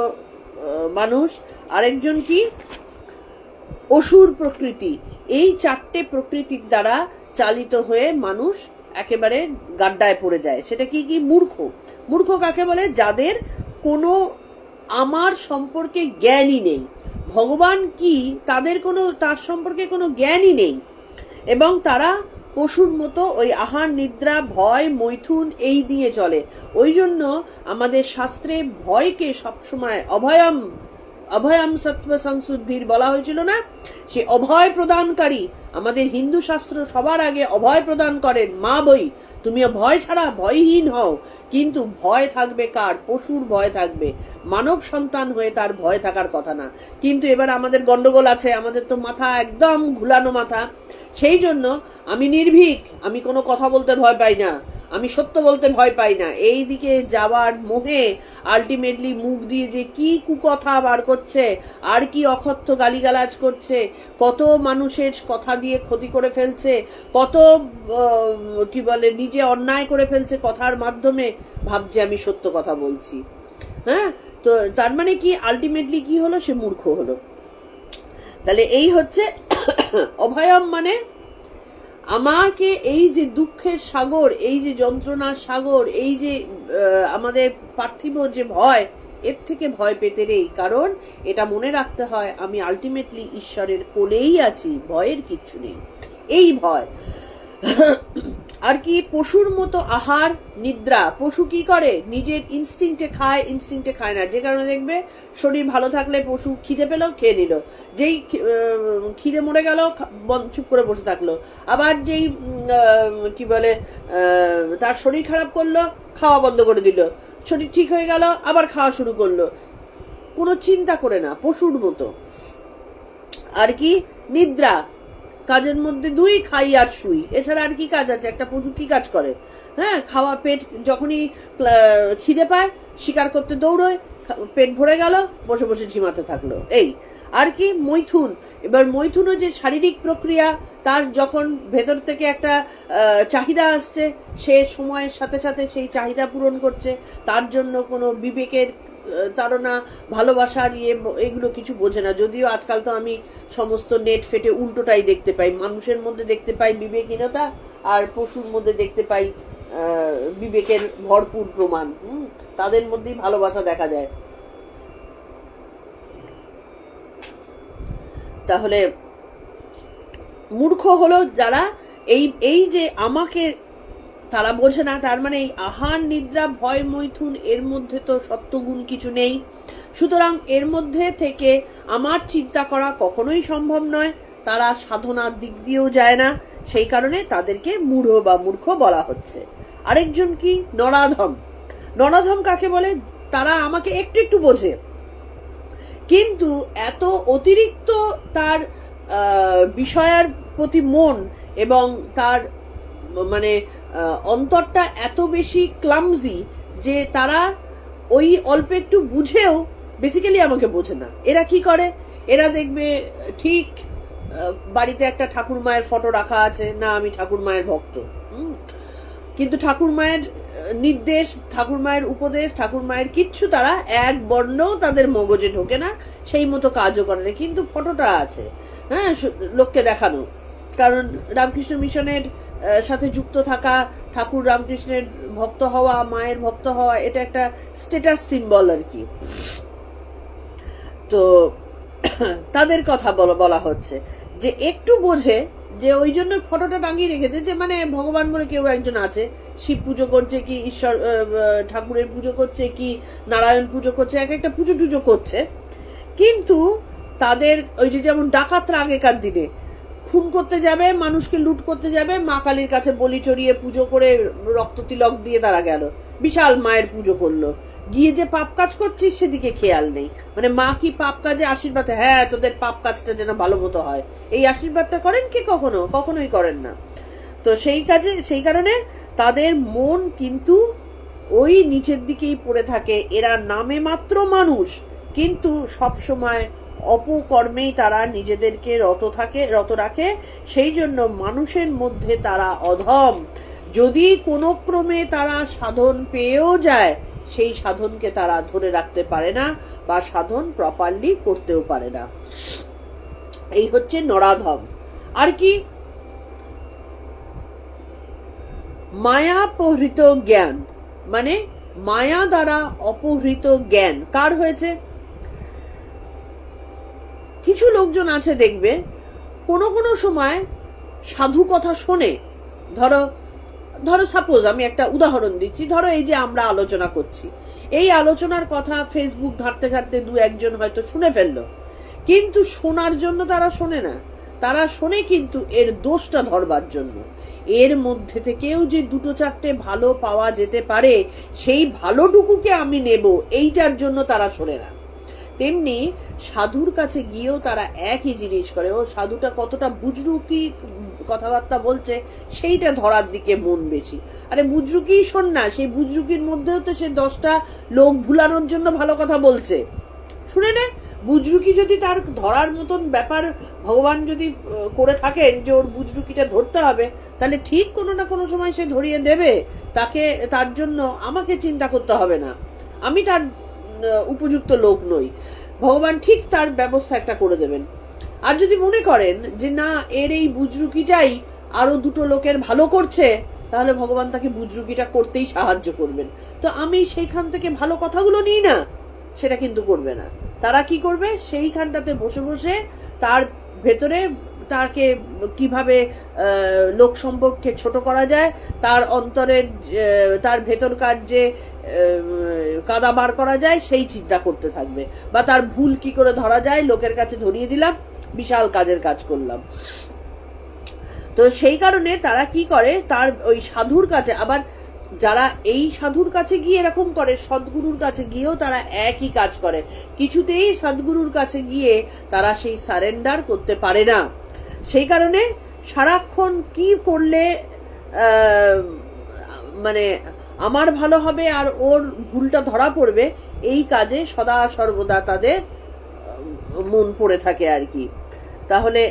মানুষ, আরেকজন কি? অসুর প্রকৃতি। এই 4টে প্রকৃতির দ্বারা চালিত হয়ে মানুষ একেবারে গাড্ডায় পড়ে যায়। সেটা কি কি? মূর্খ। মূর্খ কাকে বলে? যাদের কোনো আমার সম্পর্কে জ্ঞানই নেই, ভগবান কি তাদের কোনো তার সম্পর্কে কোনো জ্ঞানই নেই, এবং তারা পশুর মতো ওই আহার, নিদ্রা, ভয়, মৈথুন এই দিয়ে চলে। ওই জন্য আমাদের শাস্ত্রে ভয়কে সবসময় অভয়ম অভয়ম সত্ব সংশুদ্ধির বলা হয়েছিল না? সে অভয় প্রদানকারী। আমাদের হিন্দু শাস্ত্র সবার আগে অভয় প্রদান করেন মা বই। তুমিও ভয় ছাড়া ভয়হীন হও। কিন্তু ভয় থাকবে কার? পশুর ভয় থাকবে। মানব সন্তান হয়ে তার ভয় থাকার কথা না। কিন্তু এবার আমাদের গন্ডগোল আছে, আমাদের তো মাথা একদম ঘুলানো মাথা। সেই জন্য আমি নির্ভীক, আমি কোনো কথা বলতে ভয় পাই না, আমি সত্য বলতে ভয় পাই না। এই দিকে যাওয়ার মোহে আলটিমেটলি মুখ দিয়ে যে কি কুকথা বার করছে, আর কি অকথ্য গালিগালাজ করছে, কত মানুষের কথা দিয়ে ক্ষতি করে ফেলছে, কত কি বলে নিজে অন্যায় করে ফেলছে কথার মাধ্যমে, ভাবছে আমি সত্য কথা বলছি। হ্যাঁ, তো তার মানে কি? আলটিমেটলি কি হলো? সে মূর্খ হলো। তাহলে এই হচ্ছে অভয়ম, মানে আমাকে এই যে দুঃখের সাগর, এই যে যন্ত্রণার সাগর, এই যে আমাদের পার্থিব যে ভয়, এর থেকে ভয় পেতে নেই। কারণ এটা মনে রাখতে হয় আমি আলটিমেটলি ঈশ্বরের কোলেই আছি, ভয়ের কিচ্ছু নেই। এই ভয় আর কি? পশুর মতো আহার, নিদ্রা। পশু কি করে? নিজের ইনস্টিংক্টে খায়, ইনস্টিংক্টে খায় না। যে কারণে দেখবে শরীর ভালো থাকলে পশু খিদে পেল, খেয়ে নিল, যেই খিদে মরে গেল চুপ করে বসে থাকলো। আবার যেই কি বলে তার শরীর খারাপ করলো, খাওয়া বন্ধ করে দিল, শরীর ঠিক হয়ে গেল, আবার খাওয়া শুরু করলো, কোনো চিন্তা করে না, পশুর মতো। আর কি? নিদ্রা। কাজের মধ্যে 2, খাই আর শুই, এছাড়া আর কি কাজ আছে? একটা পশু কি কাজ করে? হ্যাঁ, খাওয়া, পেট যখনই খিদে পায় শিকার করতে দৌড়োয়, পেট ভরে গেল, বসে বসে ঝিমাতে থাকলো, এই। আর কি? মৈথুন। এবার মৈথুনও যে শারীরিক প্রক্রিয়া, তার যখন ভেতর থেকে একটা চাহিদা আসছে, সে সময়ের সাথে সাথে সেই চাহিদা পূরণ করছে, তার জন্য কোনো বিবেকের তাড়না, ভালোবাসার এগুলো কিছু বোঝে না। যদিও আজকাল তো আমি সমস্ত নেট ফেটে উল্টোটাই দেখতে পাই, মানুষের মধ্যে দেখতে পাই বিবেকহীনতা, আর পশুর মধ্যে দেখতে পাই বিবেকের ভরপুর প্রমাণ। তাদের মধ্যেই ভালোবাসা দেখা যায়। তাহলে মূর্খ হলো যারা এই যে আমাকে তারা বোঝে না। তার মানে এই আহার, নিদ্রা, ভয়, মৈথুন এর মধ্যে তো সত্যগুণ কিছু নেই। সুতরাং এর মধ্যে থেকে আমার চিন্তা করা কখনোই সম্ভব নয়। তারা সাধনার দিক দিয়েও যায় না, সেই কারণে তাদেরকে মূঢ় বা মূর্খ বলা হচ্ছে। আরেকজন কি নরাধম। নরাধম কাকে বলে? তারা আমাকে একটু একটু বোঝে, কিন্তু এত অতিরিক্ত তার বিষয়ের প্রতি মন এবং তার মানে অন্তরটা এত বেশি ক্লামজি যে তারা ওই অল্প একটু বুঝেও বেসিক্যালি আমাকে বোঝে না। এরা কি করে, এরা দেখবে ঠিক বাড়িতে একটা ঠাকুর মায়ের ফটো রাখা আছে, না আমি ঠাকুর মায়ের ভক্ত, কিন্তু ঠাকুর মায়ের নির্দেশ, ঠাকুর মায়ের উপদেশ, ঠাকুর মায়ের কিচ্ছু তারা এক বর্ণও তাদের মগজে ঢোকে না, সেই মতো কাজও করে না, কিন্তু ফটোটা আছে, হ্যাঁ, লোককে দেখানো। কারণ রামকৃষ্ণ মিশনের সাথে যুক্ত থাকা, ঠাকুর রামকৃষ্ণের ভক্ত হওয়া, মায়ের ভক্ত হওয়া, এটা একটা স্ট্যাটাস সিম্বল আর কি। তো তাদের কথা বলা হচ্ছে যে একটু বোঝে, যে ওই জন্য ফটোটা টাঙিয়ে রেখেছে, যে মানে ভগবান বলে কেউ একজন আছে, শিব পুজো করছে কি ঈশ্বর ঠাকুরের পুজো করছে কি নারায়ণ পুজো করছে, এক একটা পুজো টুজো করছে, কিন্তু তাদের ওই যে যেমন ডাকাতরা আগেকার দিনে খুন করতে যাবে, মানুষকে লুট করতে যাবে, মা কালীর কাছে বলি চড়িয়ে পুজো করে রক্ত তিলক দিয়ে তারা গেল, বিশাল মায়ের পুজো করলো, গিয়ে যে পাপ কাজ করছিস সেদিকে খেয়াল নেই। মানে মা কি পাপ কাজে আশীর্বাদ, হ্যাঁ তোদের পাপ কাজটা যেন ভালো মতো হয়, এই আশীর্বাদটা করেন কি? কখনোই করেন না। তো সেই কারণে তাদের মন কিন্তু ওই নিচের দিকেই পড়ে থাকে। এরা নামে মাত্র মানুষ, কিন্তু সব সময় অপকর্মেই তারা নিজেদেরকে রত রাখে। সেই জন্য মানুষের মধ্যে তারা অধম। যদি কোনো ক্রমে তারা সাধন পেয়েও যায়, সেই সাধনকে তারা ধরে রাখতে পারে না বা সাধন প্রপারলি করতেও পারে না। এই হচ্ছে নরাধম। আর কি? মায়াপহৃত জ্ঞান, মানে মায়া দ্বারা অপহৃত জ্ঞান কার হয়েছে? কিছু লোকজন আছে দেখবে কোনো সময় সাধু কথা শোনে। ধরো সাপোজ আমি একটা উদাহরণ দিচ্ছি, ধরো এই যে আমরা আলোচনা করছি, এই আলোচনার কথা ফেসবুক ঘাঁটতে ঘাঁটতে দু একজন হয়তো শুনে ফেললো, কিন্তু শোনার জন্য তারা শোনে না, তারা শোনে কিন্তু এর দোষটা ধরবার জন্য। এর মধ্যে থেকেও যে দুটো চারটে ভালো পাওয়া যেতে পারে, সেই ভালোটুকুকে আমি নেব, এইটার জন্য তারা শোনে না। তেমনি সাধুর কাছে গিয়েও তারা একই জিনিস করে, ও সাধুটা কতটা বুজরুকি কথাবার্তা বলছে সেইটা ধরার দিকে মন বেশি। আরে বুজরুকি শোন না, সেই বুজরুকির মধ্যেও তো সে 10টা লোক ভুলানোর জন্য ভালো কথা বলছে, শুনে নে। বুজরুকি যদি তার ধরার মতন ব্যাপার ভগবান যদি করে থাকেন যে ওর বুজরুকিটা ধরতে হবে, তাহলে ঠিক কোনো না কোনো সময় সে ধরিয়ে দেবে তাকে। তার জন্য আমাকে চিন্তা করতে হবে না, আমি তার উপযুক্ত লোক নই, ভগবান ঠিক তার ব্যবস্থা একটা করে দেবেন। আর যদি মনে করেন যে না এর এই বুজরুকিটাই আরো দুটো লোকের ভালো করছে, তাহলে ভগবান তাকে বুজরুকিটা করতেই সাহায্য করবেন। তো আমি সেইখান থেকে ভালো কথাগুলো নিই না, সেটা কিন্তু করবে না। তারা কি করবে? সেইখানটাতে বসে বসে তার ভেতরে তাকে কিভাবে লোক সম্পর্কে ছোট করা যায়, তার অন্তরের তার ভেতরকার যে কাদা বার করা যায় সেই চিন্তা করতে থাকবে, বা তার ভুল কি করে ধরা যায় লোকের কাছে ধরিয়ে দিলাম, বিশাল কাজের কাজ করলাম। তো সেই কারণে তারা কি করে, তার ওই সাধুর কাছে, আবার যারা এই সাধুর কাছে গিয়ে এরকম করে, সদ্গুরুর কাছে গিয়েও তারা একই কাজ করে। কিছুতেই সদ্গুরুর কাছে গিয়ে তারা সেই সারেন্ডার করতে পারে না। সেই কারণে সারাক্ষণ কি করলে মানে আমার ভালো হবে আর ওর ভুলটা ধরা পড়বে, এই কাজে সদা সর্বদা তাদের মন পড়ে থাকে আর কি। তাহলে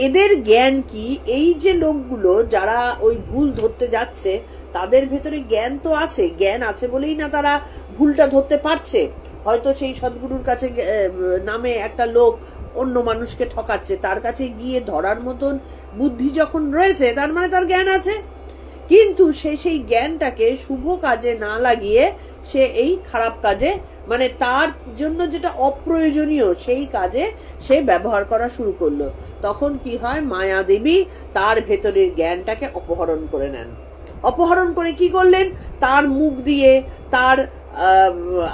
এদের জ্ঞান কি? এই যে লোকগুলো যারা ওই ভুল ধরতে যাচ্ছে, তাদের ভেতরে জ্ঞান তো আছে, জ্ঞান আছে বলেই না তারা ভুলটা ধরতে পারছে। হয়তো সেই সদ্গুরুর কাছে নামে একটা লোক অন্য মানুষকে ঠকাচ্ছে, তার কাছে গিয়ে ধরার মতন বুদ্ধি যখন রয়েছে, তার মানে তার জ্ঞান আছে। কিন্তু সে সেই জ্ঞানটাকে শুভ কাজে না লাগিয়ে সে এই খারাপ কাজে, মানে তার জন্য যেটা অপ্রয়োজনীয় সেই কাজে সে ব্যবহার করা শুরু করলো। তখন কি হয়? মায়া দেবী তার ভেতরের জ্ঞানটাকে অপহরণ করে নেন। অপহরণ করে কি করলেন? তার মুখ দিয়ে, তার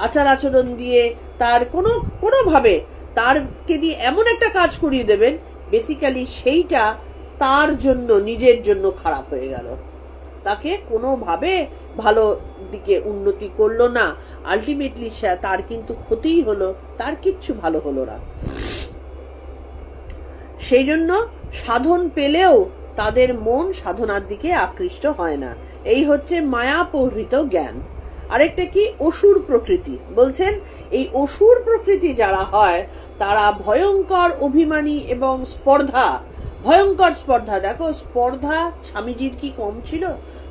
আচার আচরণ দিয়ে, তার কোনোভাবে তারকে দিয়ে এমন একটা কাজ করিয়ে দেবেন, বেসিক্যালি সেইটা তার জন্য, নিজের জন্য খারাপ হয়ে গেল, তাকে কোনোভাবে ভালো দিকে উন্নতি করলো না। আলটিমেটলি তার কিন্তু ক্ষতিই হলো, তার কিচ্ছু ভালো হলো না। সেই জন্য সাধন পেলেও তাদের মন সাধনার দিকে আকৃষ্ট হয় না। এই হচ্ছে মায়াপহৃত জ্ঞান। আরেকটা কি, অসুর প্রকৃতি। বলছেন এই অসুর প্রকৃতি যারা হয় তারা ভয়ঙ্কর অভিমানী এবং স্পর্ধা, ভয়ঙ্কর স্পর্ধা। দেখো, স্পর্ধা স্বামীজির কি কম ছিল?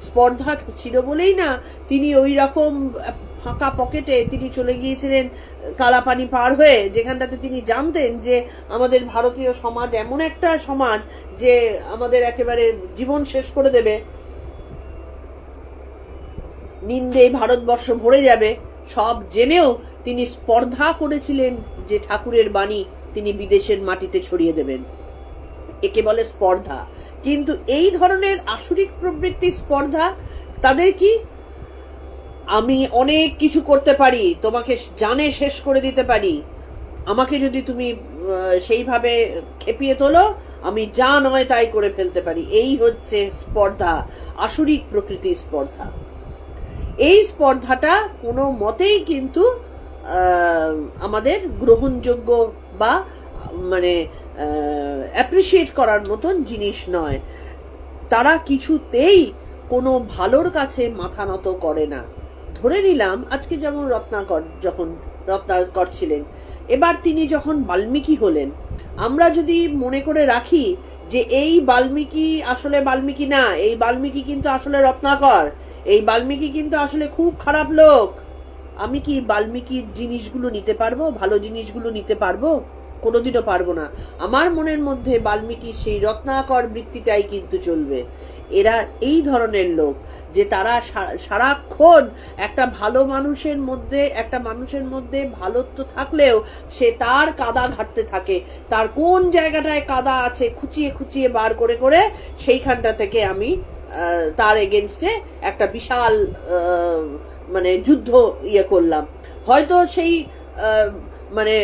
স্পর্ধা ছিল বলেই না তিনি ওই রকম ফাঁকা পকেটে তিনি চলে গিয়েছিলেন কালাপানি পার হয়ে, যেখানটাতে তিনি জানতেন যে আমাদের ভারতীয় সমাজ এমন একটা সমাজ যে আমাদের একেবারে জীবন শেষ করে দেবে, নিন্দে ভারতবর্ষ ভরে যাবে। সব জেনেও তিনি স্পর্ধা করেছিলেন যে ঠাকুরের বাণী তিনি বিদেশের মাটিতে ছড়িয়ে দেবেন। একে বলে স্পর্ধা। কিন্তু এই ধরনের আসরিক প্রবৃত্তি স্পর্ধা, তাদের কি, আমি অনেক কিছু করতে পারি, তোমাকে জানে শেষ করে দিতে পারি, আমাকে যদি তুমি সেইভাবে খেপিয়ে তোলো, আমি যা নয় তাই করে ফেলতে পারি। এই হচ্ছে স্পর্ধা, আসরিক প্রকৃতির স্পর্ধা। এই স্পর্ধাটা কোনো মতেই কিন্তু আমাদের গ্রহণযোগ্য বা মানে অ্যাপ্রিসিয়েট করার মতন জিনিস নয়। তারা কিছুতেই কোনো ভালোর কাছে মাথা নত করে না। ধরে নিলাম আজকে যেমন রত্নাকর, যখন রত্নাকর ছিলেন, এবার তিনি যখন বাল্মীকি হলেন, আমরা যদি মনে করে রাখি যে এই বাল্মীকি আসলে বাল্মীকি না, এই বাল্মীকি কিন্তু আসলে রত্নাকর, এই বাল্মীকি কিন্তু আসলে খুব খারাপ লোক, আমি কি বাল্মীকির জিনিসগুলো নিতে পারবো? ভালো জিনিসগুলো নিতে পারবো? কোনোদিনও পারবো না। আমার মনের মধ্যে বাল্মীকির সেই রত্নাকর বৃত্তিটাই কিন্তু চলবে। এরা এই ধরনের লোক যে তারা সারাক্ষণ একটা ভালো মানুষের মধ্যে, একটা মানুষের মধ্যে ভালোত্ব থাকলেও সে তার কাদা ঘাটতে থাকে, তার কোন জায়গাটায় কাদা আছে খুঁচিয়ে খুঁচিয়ে বার করে করে সেইখানটা থেকে আমি তার এগেনস্টে একটা বিশাল মানে যুদ্ধ করলাম। হয়তো সেই মানে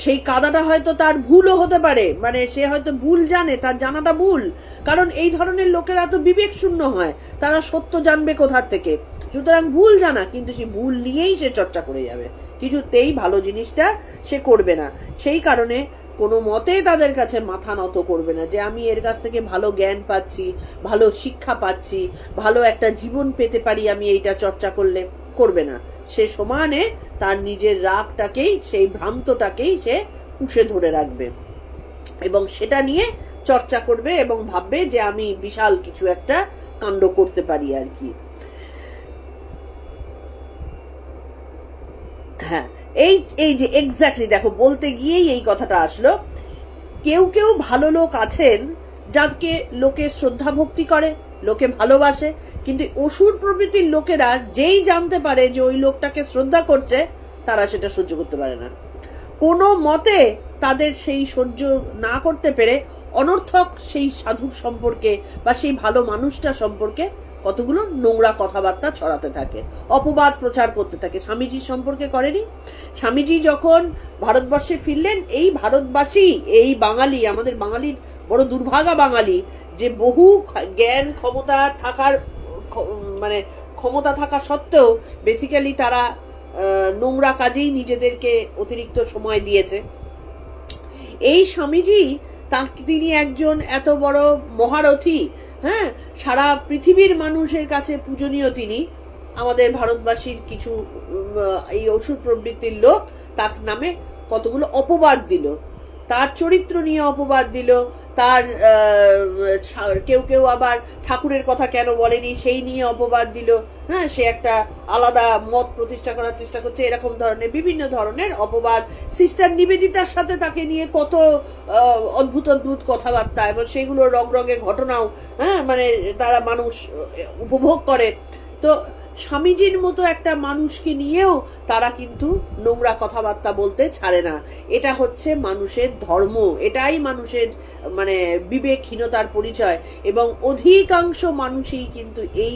সেই কাদাটা হয়তো তার ভুলও হতে পারে, মানে সে হয়তো ভুল জানে, তার জানাটা ভুল, কারণ এই ধরনের লোকেরা তো বিবেক শূন্য হয়, তারা সত্য জানবে কোথার থেকে। সুতরাং ভুল জানা, কিন্তু সে ভুল নিয়েই সে চর্চা করে যাবে, কিছুতেই ভালো জিনিসটা সে করবে না। সেই কারণে কোনো মতে তাদের কাছে মাথা নত করবে না যে আমি এর কাছ থেকে ভালো জ্ঞান পাচ্ছি, ভালো শিক্ষা পাচ্ছি, ভালো একটা জীবন পেতে পারি আমি এইটা চর্চা করলে, করবে না। সে সমানে তার নিজের রাগটাকেই, সেই ভ্রান্তটাকেই সে পুষে ধরে রাখবে এবং সেটা নিয়ে চর্চা করবে এবং ভাববে যে আমি বিশাল কিছু একটা কাণ্ড করতে পারি আর কি। হ্যাঁ, এই যে এক্স্যাক্টলি দেখো, বলতে গিয়েই এই কথাটা আসলো। কেউ কেউ ভালো লোক আছেন যাকে লোকে শ্রদ্ধা ভক্তি করে, লোকে ভালোবাসে, কিন্তু অসুর প্রবৃত্তির লোকেরা যেই জানতে পারে যে ওই লোকটাকে শ্রদ্ধা করছে, তারা সেটা সহ্য করতে পারে না। কোনো মতে তাদের সেই সহ্য না করতে পেরে অনর্থক সেই সাধু সম্পর্কে বা সেই ভালো মানুষটা সম্পর্কে কতগুলো নোংরা কথাবার্তা ছড়াতে থাকে, অপবাদ প্রচার করতে থাকে। স্বামীজির সম্পর্কে করেনি? স্বামীজি যখন ভারতবর্ষে ফিরলেন, এই ভারতবাসী, এই বাঙালি, আমাদের বাঙালির বড় দুর্ভাগা বাঙালি, যে বহু জ্ঞান ক্ষমতা থাকার মানে ক্ষমতা থাকা সত্ত্বেও বেসিক্যালি তারা নোংরা কাজেই নিজেদেরকে অতিরিক্ত সময় দিয়েছে। এই স্বামীজি তিনি একজন এত বড় মহারথী, হ্যাঁ, সারা পৃথিবীর মানুষের কাছে পূজনীয় তিনি। আমাদের ভারতবাসীর কিছু এই অসুর প্রবৃত্তির লোক তার নামে কতগুলো অপবাদ দিল, তার চরিত্র নিয়ে অপবাদ দিল, তার কেউ কেউ আবার ঠাকুরের কথা কেন বলেনি সেই নিয়ে অপবাদ দিল। হ্যাঁ, সে একটা আলাদা মত প্রতিষ্ঠা করার চেষ্টা করছে, এরকম ধরনের বিভিন্ন ধরনের অপবাদ। সিস্টার নিবেদিতার সাথে তাকে নিয়ে কত অদ্ভুত অদ্ভুত কথাবার্তা, এবং সেগুলো রং রঙের ঘটনাও, হ্যাঁ, মানে তারা মানুষ উপভোগ করে। তো স্বামীজির মতো একটা মানুষকে নিয়েও তারা কিন্তু নোংরা কথাবার্তা বলতে ছাড়ে না। এটা হচ্ছে মানুষের ধর্ম, এটাই মানুষের মানে বিবেকহীনতার পরিচয়, এবং অধিকাংশ মানুষই কিন্তু এই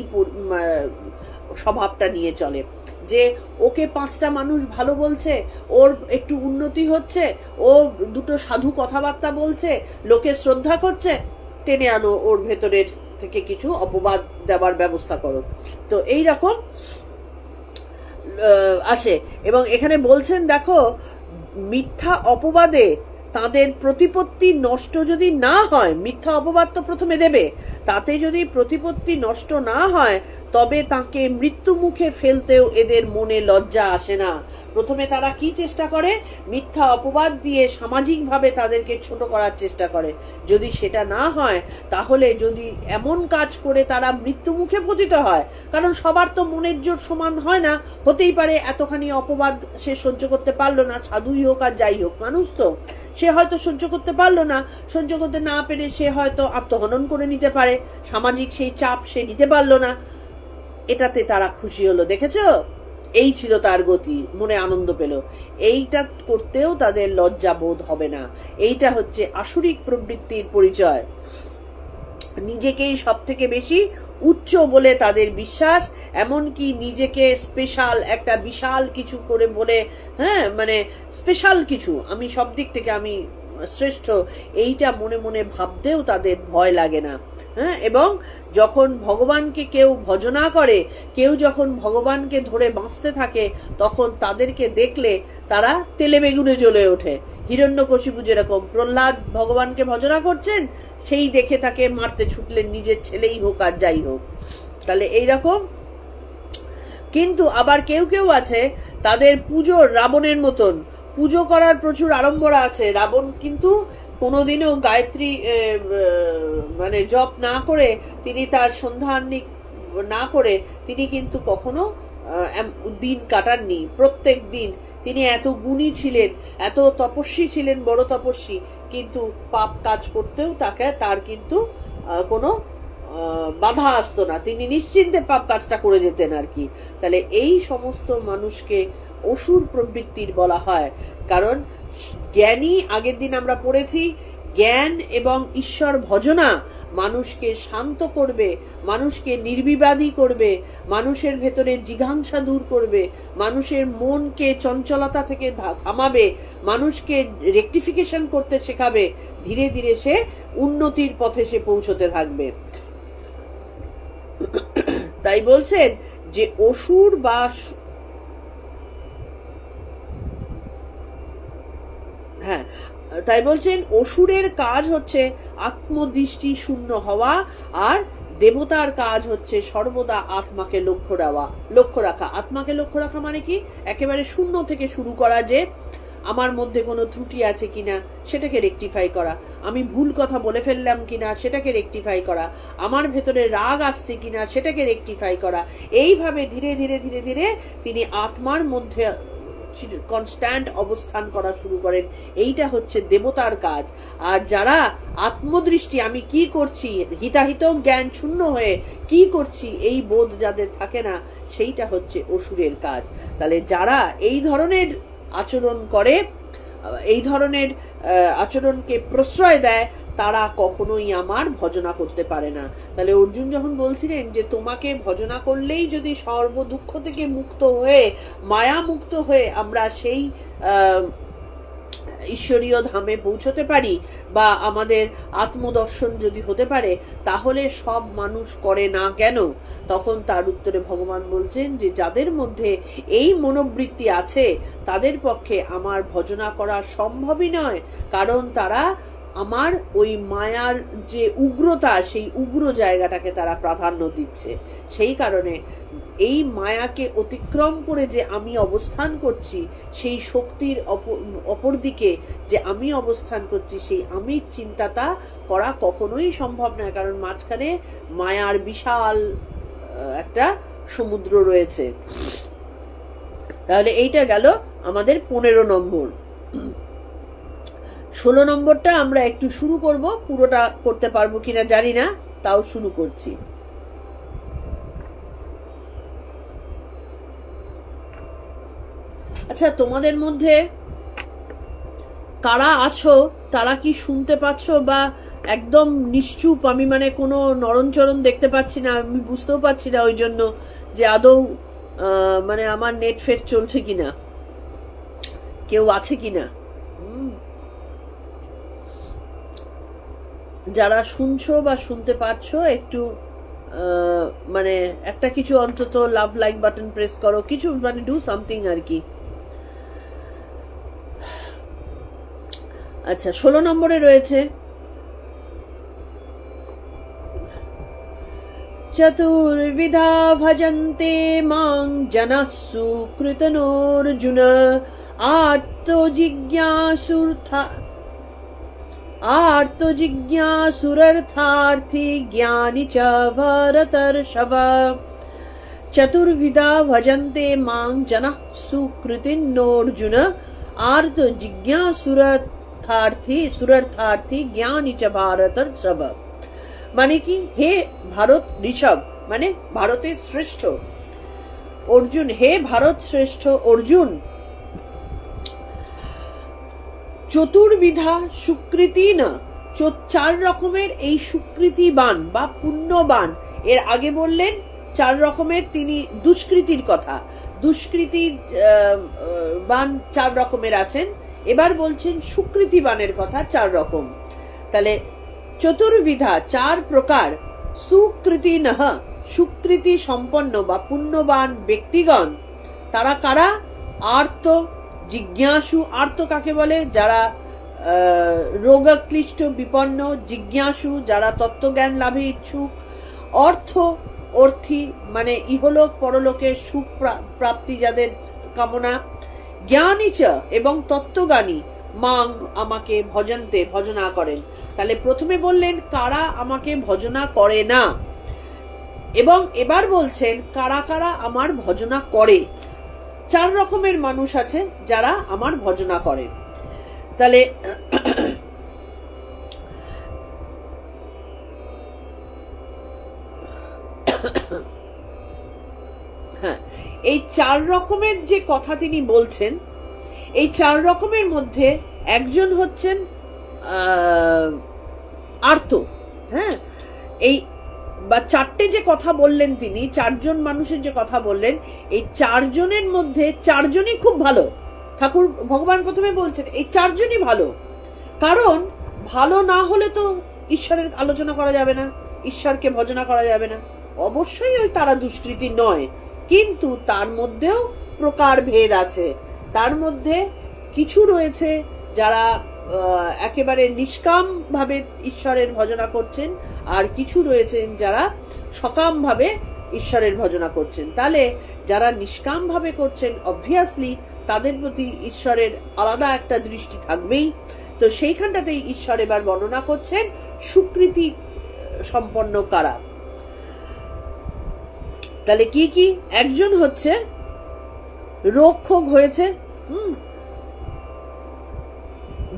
স্বভাবটা নিয়ে চলে যে ওকে 5টা মানুষ ভালো বলছে, ওর একটু উন্নতি হচ্ছে, ও দুটো সাধু কথাবার্তা বলছে, লোকে শ্রদ্ধা করছে, টেনে আনো, ওর ভেতরের থেকে কিছু অপবাদ দেওয়ার ব্যবস্থা করো। তো এই রকম আসে। এবং এখানে বলছেন দেখো, মিথ্যা অপবাদে তাদের প্রতিপত্তি নষ্ট যদি না হয়, মিথ্যা অপবাদ তো প্রথমে দেবে, তাতে যদি প্রতিপত্তি নষ্ট না হয় তবে তাকে মৃত্যু মুখে ফেলতেও এদের মনে লজ্জা আসে না। প্রথমে তারা কি চেষ্টা করে, মিথ্যা অপবাদ দিয়ে সামাজিকভাবে তাদেরকে ছোট করার চেষ্টা করে। যদি সেটা না হয়, তাহলে যদি এমন কাজ করে তারা মৃত্যু মুখে পতিত হয়, কারণ সবার তো মনের জোর সমান হয় না, হতেই পারে এতখানি অপবাদ সে সহ্য করতে পারলো না, সাধুই হোক আর যাই হোক, মানুষ তো, সে হয়তো সহ্য করতে পারলো না, সহ্য করতে না পেরে সে হয়তো আত্মহনন করে নিতে পারে, সামাজিক সেই চাপ সে নিতে পারলো না, এটাতে তারা খুশি হলো, দেখেছো, এই ছিল তার গতি, মনে আনন্দ পেল। এইটা করতেও তাদের লজ্জা বোধ হবে না। এইটা হচ্ছে আসুরিক প্রবৃত্তির পরিচয়। নিজেকেই সব থেকে বেশি উচ্চ বলে তাদের বিশ্বাস, এমনকি নিজেকে স্পেশাল একটা বিশাল কিছু করে বলে, হ্যাঁ মানে স্পেশাল কিছু, আমি সব দিক থেকে আমি শ্রেষ্ঠ, এইটা মনে মনে ভাবতেও তাদের ভয় লাগে না। হ্যাঁ, এবং যখন ভগবানকে কেউ ভজনা করে, কেউ যখন ভগবানকে ধরে বাঁচতে থাকে, তখন তাদেরকে দেখলে তারা তেলে বেগুনে জ্বলে ওঠে। হিরণ্যকশিপু যেরকম, প্রহ্লাদ ভগবানকে ভজনা করছেন, সেই দেখে তাকে মারতে ছুটলেন, নিজের ছেলেই হোক আর যাই হোক। তাহলে এইরকম। কিন্তু আবার কেউ কেউ আছে, তাদের পুজোর রাবণের মতন পুজো করার প্রচুর আড়ম্বরা আছে। রাবণ কিন্তু কোনোদিনও গায়ত্রী মানে জপ না করে, তিনি তার সন্ধ্যান্নিক না করে তিনি কিন্তু কখনো দিন কাটাননি। প্রত্যেক দিন তিনি এত গুণী ছিলেন, এত তপস্বী ছিলেন, বড় তপস্বী, কিন্তু পাপ কাজ করতেও তার কিন্তু কোনো বাধা আসতো না, তিনি নিশ্চিন্তে পাপ কাজটা করে যেতেন আর কি। তাহলে এই সমস্ত মানুষকে অসুর প্রবৃত্তির বলা হয়। কারণ জ্ঞানী, আগের দিন আমরা পড়েছি, জ্ঞান এবং ঈশ্বর ভজনা মানুষকে শান্ত করবে, মানুষকে নির্বিবাদী করবে, মানুষের ভেতরে জিঘাংসা দূর করবে, মানুষের মনকে চঞ্চলতা থেকে থামাবে, মানুষকে রেকটিফিকেশন করতে শেখাবে। ধীরে ধীরে সে উন্নতির পথে সে পৌঁছতে থাকবে। তাই বলছেন যে অসুর বা হ্যাঁ, তাই বলছেন অসুরের কাজ হচ্ছে আত্মদৃষ্টি শূন্য হওয়া, আর দেবতার কাজ হচ্ছে সর্বদা আত্মাকে লক্ষ্য রাখা। আত্মাকে লক্ষ্য রাখা মানে কি, একেবারে শূন্য থেকে শুরু করা, যে আমার মধ্যে কোনো ত্রুটি আছে কিনা সেটাকে রেকটিফাই করা, আমি ভুল কথা বলে ফেললাম কিনা সেটাকে রেকটিফাই করা, আমার ভেতরে রাগ আসছে কিনা সেটাকে রেকটিফাই করা। এইভাবে ধীরে ধীরে ধীরে ধীরে তিনি আত্মার মধ্যে কনস্ট্যান্ট অবস্থান করা শুরু করেন। এইটা হচ্ছে দেবতার কাজ। আর যারা আত্মদৃষ্টি, আমি কি করছি, হিতাহিত জ্ঞান শূন্য হয়ে কি করছি এই বোধ যাদের থাকে না, সেইটা হচ্ছে অসুরের কাজ। তাহলে যারা এই ধরনের আচরণ করে, এই ধরনের আচরণকে প্রশ্রয় দেয়, তারা কখনোই আমার ভজনা করতে পারে না। তাহলে অর্জুন যখন বলছিলেন যে তোমাকে ভজনা করলেই যদি সর্ব দুঃখ থেকে মুক্ত হয়ে, মায়া মুক্ত হয়ে আমরা সেই ঈশ্বরীয় ধামে পৌঁছতে পারি, বা আমাদের আত্মদর্শন যদি হতে পারে, তাহলে সব মানুষ করে না কেন? তখন তার উত্তরে ভগবান বলছেন যে যাদের মধ্যে এই মনোবৃত্তি আছে, তাদের পক্ষে আমার ভজনা করা সম্ভবই নয়, কারণ তারা আমার ওই মায়ার যে উগ্রতা, সেই উগ্র জায়গাটাকে তারা প্রাধান্য দিচ্ছে। সেই কারণে এই মায়াকে অতিক্রম করে যে আমি অবস্থান করছি, সেই শক্তির অপর দিকে যে আমি অবস্থান করছি, সেই আমির চিন্তাটা করা কখনোই সম্ভব নয়, কারণ মাঝখানে মায়ার বিশাল একটা সমুদ্র রয়েছে। তাহলে এইটা গেল আমাদের 15 নম্বর। 16 নম্বরটা আমরা একটু শুরু করব, পুরোটা করতে পারবো কিনা জানি না, তাও শুরু করছি। আচ্ছা, তোমাদের মধ্যে কারা আছো, তারা কি শুনতে পাচ্ছ? বা একদম নিশ্চুপ, আমি মানে কোনো নরণচরণ দেখতে পাচ্ছি না, আমি বুঝতেও পারছি না ওই জন্য যে আদৌ মানে আমার নেট ফেট চলছে কিনা, কেউ আছে কিনা। যারা শুনছো বা শুনতে পারছো একটু মানে একটা কিছু অন্তত লাভ লাইক বাটন প্রেস করো, কিছু মানে ডু সামথিং আর কি। আচ্ছা, 16 নম্বরে রয়েছে চতুর্বিধা ভজন্তে মাং জনঃ সুকৃতনোর্জুন आर्तजिज्ञासुरर्थार्थी ज्ञानी च भरतर्षभ। चतुर्विधा भजन्ते मां जनः सुकृतिनोऽर्जुन सुरर्थार्थी ज्ञानी च भरतर्षभ। মানে কি, হে ভারত ঋষভ মানে ভারতের শ্রেষ্ঠ অর্জুন, হে ভারত শ্রেষ্ঠ অর্জুন, চতুর্বিধা সুকৃতি না, 4 রকমের এই সুকৃতিবান বা পুণ্যবান। এর আগে বললেন 4 রকমের তিনি দুষ্কৃতির কথা, দুষ্কৃতি বান 4 রকমের আছেন, এবার বলছেন সুকৃতিবানের কথা 4 রকম। তাহলে চতুর্বিধা 4 প্রকার, সুকৃতি নহ সুকৃতি সম্পন্ন বা পুণ্যবান ব্যক্তিগণ, তারা কারা? আর্ত জিজ্ঞাসু, আর্ত কাকে বলে? যারা রোগক্লিষ্ট বিপন্ন, জিজ্ঞাসু যারা তত্ত্বজ্ঞান লাভে ইচ্ছুক, অর্থী মানে ইহলোক পরলোকের সুখ প্রাপ্তি যাদের কামনা, জ্ঞানী চ এবং তত্ত্বজ্ঞানী, মাং আমাকে ভজন্তে ভজনা করেন। তাহলে প্রথমে বললেন কারা আমাকে ভজনা করে না, এবং এবার বলছেন কারা কারা আমার ভজনা করে। 4 রকমের মানুষ আছে যারা আমার ভজনা করে। তাহলে হ্যাঁ, এই 4 রকমের যে কথা তিনি বলছেন, এই 4 রকমের মধ্যে একজন হচ্ছেন আর্ত। হ্যাঁ, এই বা 4টে যে কথা বললেন তিনি, 4 জন মানুষের যে কথা বললেন, এই 4 জনের মধ্যে 4 জনই খুব ভালো। ঠাকুর ভগবান প্রথমে বলছেন এই 4 জনই ভালো, কারণ ভালো না হলে তো ঈশ্বরের আলোচনা করা যাবে না, ঈশ্বরকে ভজনা করা যাবে না। অবশ্যই ওই তারা দুষ্কৃতি নয়, কিন্তু তার মধ্যেও প্রকার ভেদ আছে। তার মধ্যে কিছু রয়েছে যারা একেবারে নিষ্কাম ভাবে ঈশ্বরের ভজনা করছেন, আর কিছু রয়েছেন যারা সকাম ভাবে ঈশ্বরের ভজনা করছেন। তাহলে যারা নিষ্কাম ভাবে করছেন অবভিয়াসলি তাদের প্রতি ঈশ্বরের আলাদা একটা দৃষ্টি থাকবেই। তো সেইখানটাতেই ঈশ্বর এবার বর্ণনা করছেন সুকৃতি সম্পন্ন কারা। তাহলে কি কি? একজন হচ্ছে রোগক্ষোভ হয়েছে,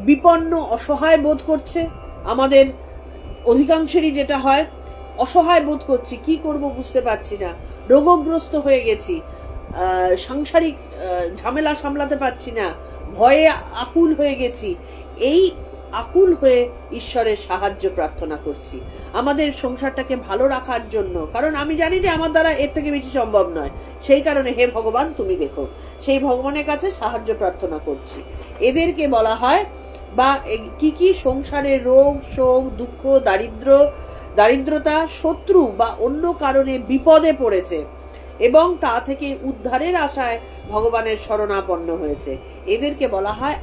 বিপন্ন অসহায় বোধ করছে। আমাদের অধিকাংশেরই যেটা হয়, অসহায় বোধ করছি, কি করব বুঝতে পারছি না, রোগগ্রস্ত হয়ে গেছি, সাংসারিক ঝামেলা সামলাতে পারছি না, ভয়ে আকুল হয়ে গেছি। এই আকুল হয়ে ঈশ্বরের সাহায্য প্রার্থনা করছি আমাদের সংসারটাকে ভালো রাখার জন্য, কারণ আমি জানি যে আমার দ্বারা এর থেকে বেশি সম্ভব নয়। সেই কারণে হে ভগবান তুমি দেখো, সেই ভগবানের কাছে সাহায্য প্রার্থনা করছি। এদেরকে বলা হয়, বা কি কি সংসারে রোগ শোক দুঃখ দারিদ্রতা শত্রু বা অন্য কারণে বিপদে পড়েছে এবং তা থেকে উদ্ধারের আশায় ভগবানের শরণাপন্ন হয়েছে, এদেরকে বলা হয়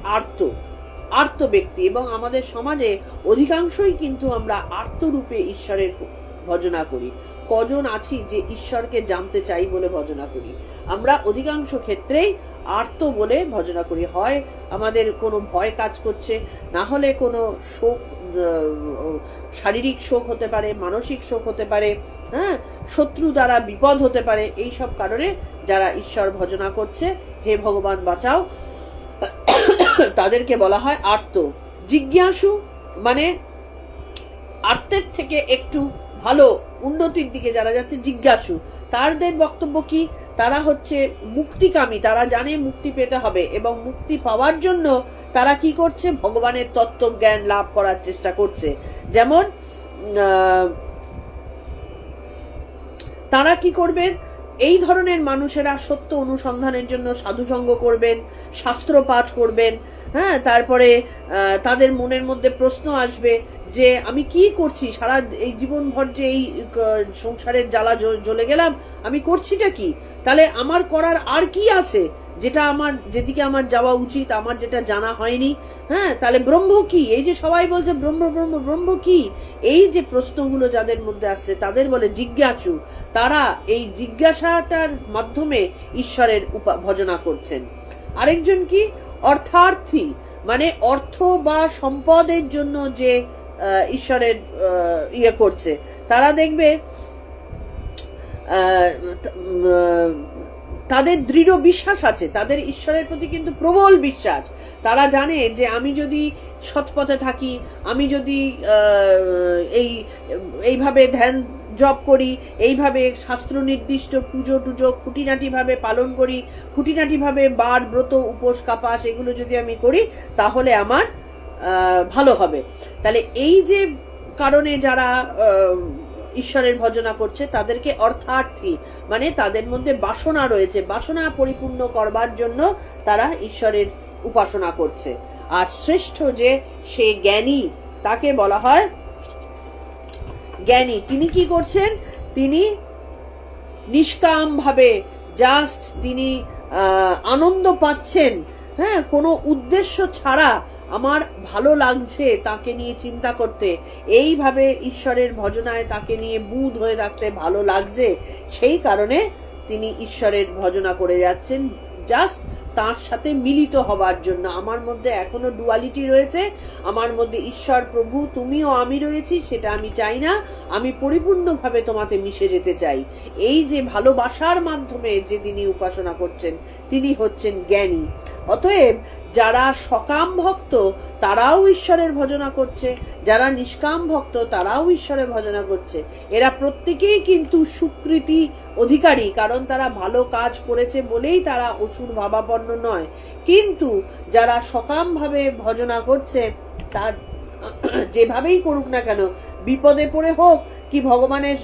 আর্ত ব্যক্তি। এবং আমাদের সমাজে অধিকাংশই কিন্তু আমরা আর্তরূপে ঈশ্বরের ভজনা করি। কজন আছি যে ঈশ্বরকে জানতে চাই বলে ভজনা করি? আমরা অধিকাংশ ক্ষেত্রেই আর্ত বলে ভজনা করি। হয় আমাদের কোনো ভয় কাজ করছে, না হলে কোনো শোক, শারীরিক শোক হতে পারে, মানসিক শোক হতে পারে, হ্যাঁ, শত্রু দ্বারা বিপদ হতে পারে। এই সব কারণে যারা ঈশ্বর ভজনা করছে, হে ভগবান বাঁচাও, তাদেরকে বলা হয় আর্ত। জিজ্ঞাসু মানে আর্তের থেকে একটু ভালো উন্নতির দিকে যারা যাচ্ছে, জিজ্ঞাসু। তাদের বক্তব্য কি? তারা হচ্ছে মুক্তিকামী, তারা জানে মুক্তি পেতে হবে এবং মুক্তি পাওয়ার জন্য তারা কি করছে? ভগবানের তত্ত্বজ্ঞান লাভ করার চেষ্টা করছে। যেমন তারা কি করবেন? এই ধরনের মানুষেরা সত্য অনুসন্ধানের জন্য সাধুসঙ্গ করবেন, শাস্ত্র পাঠ করবেন, হ্যাঁ, তারপরে তাদের মনের মধ্যে প্রশ্ন আসবে যে আমি কি করছি সারা এই জীবনভর, যে এই সংসারের জ্বালা জ্বলে গেলাম, আমি করছিটা কি? তাহলে আমার করার আর কি আছে, যেটা আমার, যেদিকে আমার যাওয়া উচিত, আমার যেটা জানা হয়নি। হ্যাঁ, তাহলে ব্রহ্ম কি? এই যে সবাই বলছে ব্রহ্ম ব্রহ্ম, ব্রহ্ম কি? এই যে প্রশ্নগুলো যাদের মধ্যে আসছে তাদের বলে জিজ্ঞাসু। তারা এই জিজ্ঞাসাটার মাধ্যমে ঈশ্বরের ভজনা করছেন। আরেকজন কি? অর্থার্থী, মানে অর্থ বা সম্পদের জন্য যে ঈশ্বরের ইয়ে করছে। তারা দেখবে তাদের দৃঢ় বিশ্বাস আছে, তাদের ঈশ্বরের প্রতি কিন্তু প্রবল বিশ্বাস। তারা জানে যে আমি যদি সৎপথে থাকি, আমি যদি এইভাবে ধ্যান জপ করি, এইভাবে শাস্ত্র নির্দিষ্ট পুজো টুজো খুঁটিনাটি ভাবে পালন করি, খুঁটিনাটি ভাবে বার ব্রত উপোস কাপাস এগুলো যদি আমি করি, তাহলে আমার ভালো হবে। তাহলে এই যে কারণে যারা ঈশ্বরের ভজনা করছে তাদেরকে অর্থার্থী, মানে তাদের মধ্যে বাসনা রয়েছে, বাসনা পরিপূর্ণ করবার জন্য তারা ঈশ্বরের উপাসনা করছে। আর শ্রেষ্ঠ যে সে জ্ঞানী, তাকে বলা হয় জ্ঞানী। তিনি কি করছেন? তিনি নিষ্কাম ভাবে জাস্ট তিনি আনন্দ পাচ্ছেন, হ্যাঁ, কোনো উদ্দেশ্য ছাড়া আমার ভালো লাগছে তাকে নিয়ে চিন্তা করতে, এইভাবে ঈশ্বরের ভজনায় তাকে নিয়ে বুঁদ হয়ে থাকতে ভালো লাগছে, সেই কারণে তিনি ঈশ্বরের ভজনা করে যাচ্ছেন, জাস্ট তার সাথে মিলিত হবার জন্য। আমার মধ্যে এখনো ডুয়ালিটি রয়েছে, আমার মধ্যে ঈশ্বর প্রভু তুমিও আমি রয়েছি, সেটা আমি চাই না, আমি পরিপূর্ণভাবে তোমাতে মিশে যেতে চাই। এই যে ভালোবাসার মাধ্যমে যে তিনি উপাসনা করছেন, তিনি হচ্ছেন জ্ঞানী। অতএব যারা সকাম ভক্ত তারাও ঈশ্বরের ভজনা করছে, যারা নিষ্কাম ভক্ত তারাও ঈশ্বরের ভজনা করছে। এরা প্রত্যেকেই কিন্তু সুকৃতি অধিকারী, কারণ তারা ভালো কাজ করেছে বলেই তারা অসুর ভাবাপন্ন নয়। কিন্তু যারা সকাম ভাবে ভজনা করছে, তার যেভাবেই করুক না কেন, বিপদে পড়ে হোক কি ভগবানের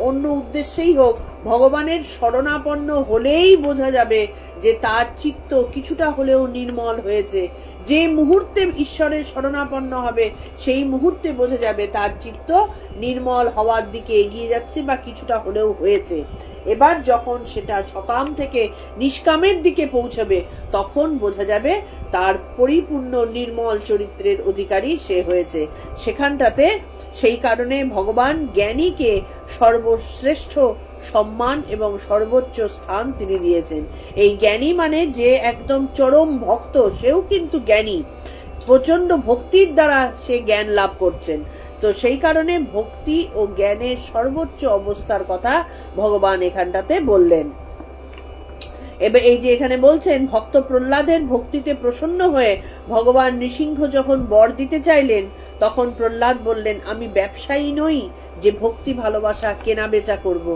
অন্য উদ্দেশ্যেই হোক, ভগবানের শরণাপন্ন হলেই বোঝা যাবে যে তার চিত্ত কিছুটা হলেও নির্মল হয়েছে। যে মুহূর্তে ঈশ্বরের শরণাপন্ন হবে সেই মুহূর্তে বোঝা যাবে তার চিত্ত নির্মল হওয়ার দিকে এগিয়ে যাচ্ছে বা কিছুটা হলেও হয়েছে। এবার যখন সেটা সকাম থেকে নিষ্কামের দিকে পৌঁছবে, তখন বোঝা যাবে তার পরিপূর্ণ নির্মল চরিত্রের অধিকারী সে হয়েছে। সেখানটাতে সেই কারণে ভগবান জ্ঞানীকে সর্বশ্রেষ্ঠ সম্মান এবং সর্বোচ্চ স্থান তিনি দিয়েছেন। এই জ্ঞানী মানে যে একদম চরম ভক্ত, সেও কিন্তু জ্ঞানী, প্রচন্ড ভক্তির দ্বারা সে জ্ঞান লাভ করছেন। তো সেই কারণে ভক্তি ও জ্ঞানের সর্বোচ্চ অবস্থার কথা ভগবান এখানটাতে বললেন। এবার এই যে এখানে বলছেন, ভক্ত প্রহ্লাদের ভক্তিতে প্রসন্ন হয়ে ভগবান নৃসিংহ যখন বর দিতে চাইলেন, তখন প্রহ্লাদ বললেন, আমি ব্যবসায়ী নই যে ভক্তি ভালোবাসা কেনা বেচা করব।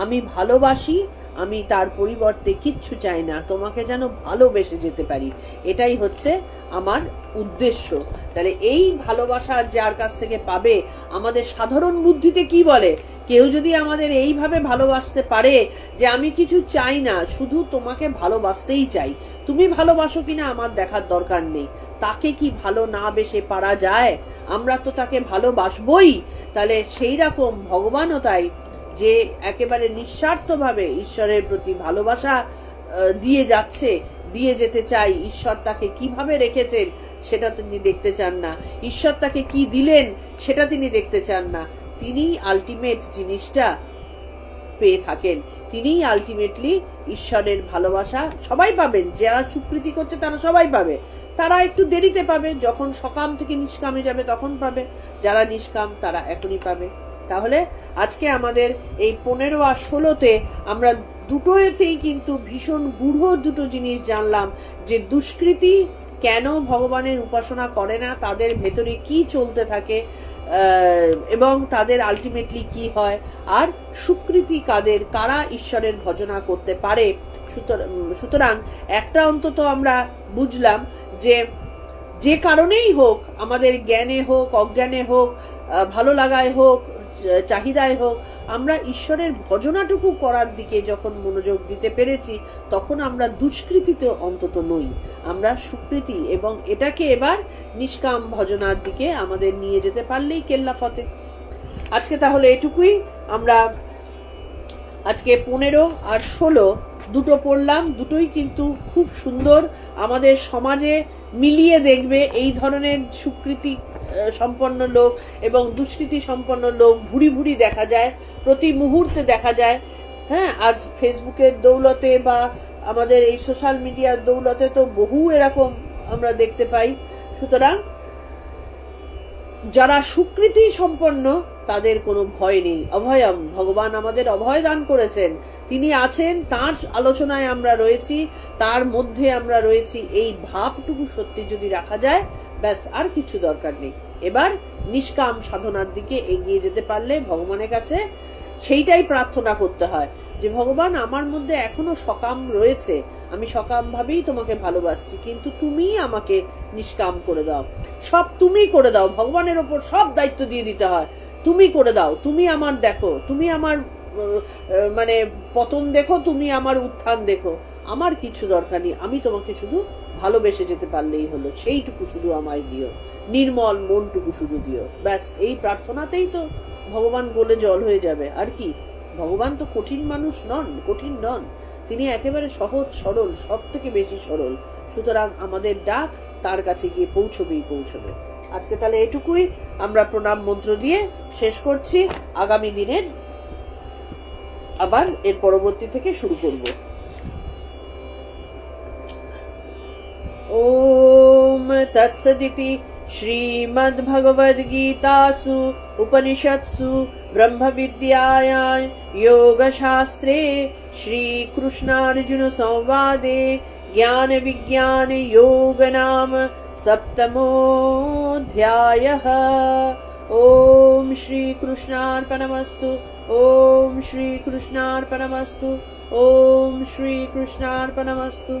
আমি ভালোবাসি, আমি তার পরিবর্তে কিচ্ছু চাই না, তোমাকে যেন ভালোবেসে যেতে পারি, এটাই হচ্ছে আমার উদ্দেশ্য। তাহলে এই ভালোবাসা যার কাছ থেকে পাবে, আমাদের সাধারণ বুদ্ধিতে কি বলে, কেউ যদি আমাদের এইভাবে ভালোবাসতে পারে যে আমি কিছু চাই না, শুধু তোমাকে ভালোবাসতেই চাই, তুমি ভালোবাসো কিনা আমার দেখার দরকার নেই, তাকে কি ভালো না বেসে পারা যায়? আমরা তো তাকে ভালোবাসবই। তাহলে সেই রকম ভগবানও তাই, যে একেবারে নিঃস্বার্থভাবে ঈশ্বরের প্রতি ভালোবাসা দিয়ে যাচ্ছে, দিয়ে যেতে চাই। ঈশ্বর তাকে কিভাবে রেখেছেন সেটা তিনি দেখতে চান না, ঈশ্বর তাকে কি দিলেন সেটা তিনি দেখতে চান না, তিনি আলটিমেট জিনিসটা পেয়ে থাকেন। তিনিই আলটিমেটলি ঈশ্বরের ভালোবাসা সবাই পাবেন। যারা সুকৃতি করছে তারা সবাই পাবে, তারা একটু দেরিতে পাবে, যখন সকাম থেকে নিষ্কামে যাবে তখন পাবে, যারা নিষ্কাম তারা এখনই পাবে। তাহলে আজকে আমাদের এই 15 আর 16তে আমরা দুটোতেই কিন্তু ভীষণ গূঢ় দুটো জিনিস জানলাম, যে দুষ্কৃতি কেন ভগবানের উপাসনা করে না, তাদের ভেতরে কি চলতে থাকে এবং তাদের আলটিমেটলি কি হয়, আর সুকৃতি কাদের, কারা ঈশ্বরের ভজনা করতে পারে। সুতরাং একটা অন্তত আমরা বুঝলাম যে যে কারণেই হোক, আমাদের জ্ঞানে হোক অজ্ঞানে হোক, ভালো লাগায় হোক চাহিদায় হোক, আমরা ঈশ্বরের ভজনাটুকু করার দিকে যখন মনোযোগ দিতে পেরেছি, তখন আমরা দুষ্কৃতিতে অন্তত নই, আমরা সুকৃতি। এবং এটাকে এবার নিষ্কাম ভজনার দিকে আমাদের নিয়ে যেতে পারলেই কেল্লা ফতে। আজকে তাহলে এটুকুই। আমরা আজকে 15 আর 16 দুটো পড়লাম, দুটোই কিন্তু খুব সুন্দর। আমাদের সমাজে মিলিয়ে দেখবে এই ধরনের সুকৃতি সম্পন্ন লোক এবং দুষ্কৃতি সম্পন্ন লোক ভুরি ভুরি দেখা যায়, প্রতি মুহূর্তে দেখা যায়। হ্যাঁ, আজ ফেসবুকের দৌলতে বা আমাদের এই সোশ্যাল মিডিয়ার দৌলতে তো বহু এরকম আমরা দেখতে পাই। সুতরাং যারা সুকৃতি সম্পন্ন তাদের কোনো ভয় নেই। অভয়ম, ভগবান আমাদের অভয় দান করেছেন, তিনি আছেন, তার আলোচনায় আমরা রয়েছি, তার মধ্যে আমরা রয়েছি, এই ভাবটুকু সত্যি যদি রাখা যায়, ব্যাস আর কিছু দরকার নেই। এবার নিষ্কাম সাধনার দিকে এগিয়ে যেতে পারলে ভগবানের কাছে সেইটাই প্রার্থনা করতে হয় যে ভগবান আমার মধ্যে এখনো সকাম রয়েছে, আমি সকাম ভাবেই তোমাকে ভালোবাসছি, কিন্তু তুমি আমাকে নিষ্কাম করে দাও, সব তুমি করে দাও। ভগবানের ওপর সব দায়িত্ব দিয়ে দিতে হয়, তুমি করে দাও, তুমি আমার দেখো, তুমি আমার মানে পতন দেখো, তুমি আমার উত্থান দেখো, আমার কিছু দরকার নেই, আমি তোমাকে শুধু ভালোবেসে যেতে পারলেই হলো, সেইটুকু শুধু আমায় দিও, নির্মল মনটুকু শুধু দিও। ব্যাস এই প্রার্থনাতেই তো ভগবান গোলে জল হয়ে যাবে। আর কি, ভগবান তো কঠিন মানুষ নন, কঠিন নন, তিনি একেবারে সহজ সরল, সব থেকে বেশি সরল। সুতরাং আমাদের ডাক তার কাছে গিয়ে পৌঁছবেই পৌঁছবে। আজকে তাহলে এটুকুই, আমরা প্রণাম মন্ত্র দিয়ে শেষ করছি। আগামী দিনের আবার এর পরবর্তী থেকে শুরু করব। ओम तत्सदिति श्रीमद्भगवद्गीतासु उपनिषत्सु ब्रह्मविद्यायां योगशास्त्रे श्रीकृष्णार्जुन संवादे ज्ञान विज्ञान योग नाम सप्तमोऽध्यायः। ओम श्री कृष्णार्पणमस्तु। ओम श्री कृष्णार्पणमस्तु। ओम श्री कृष्णार्पणमस्तु।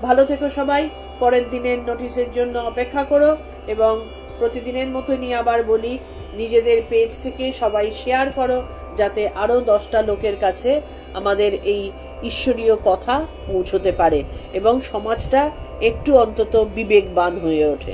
ভালো থেকো সবাই। পরের দিনের নোটিশের জন্য অপেক্ষা করো এবং প্রতিদিনের মতনই আবার বলি, নিজেদের পেজ থেকে সবাই শেয়ার করো যাতে আরো 10টা লোকের কাছে আমাদের এই ঈশ্বরীয় কথা পৌঁছতে পারে এবং সমাজটা একটু অন্তত বিবেকবান হয়ে ওঠে।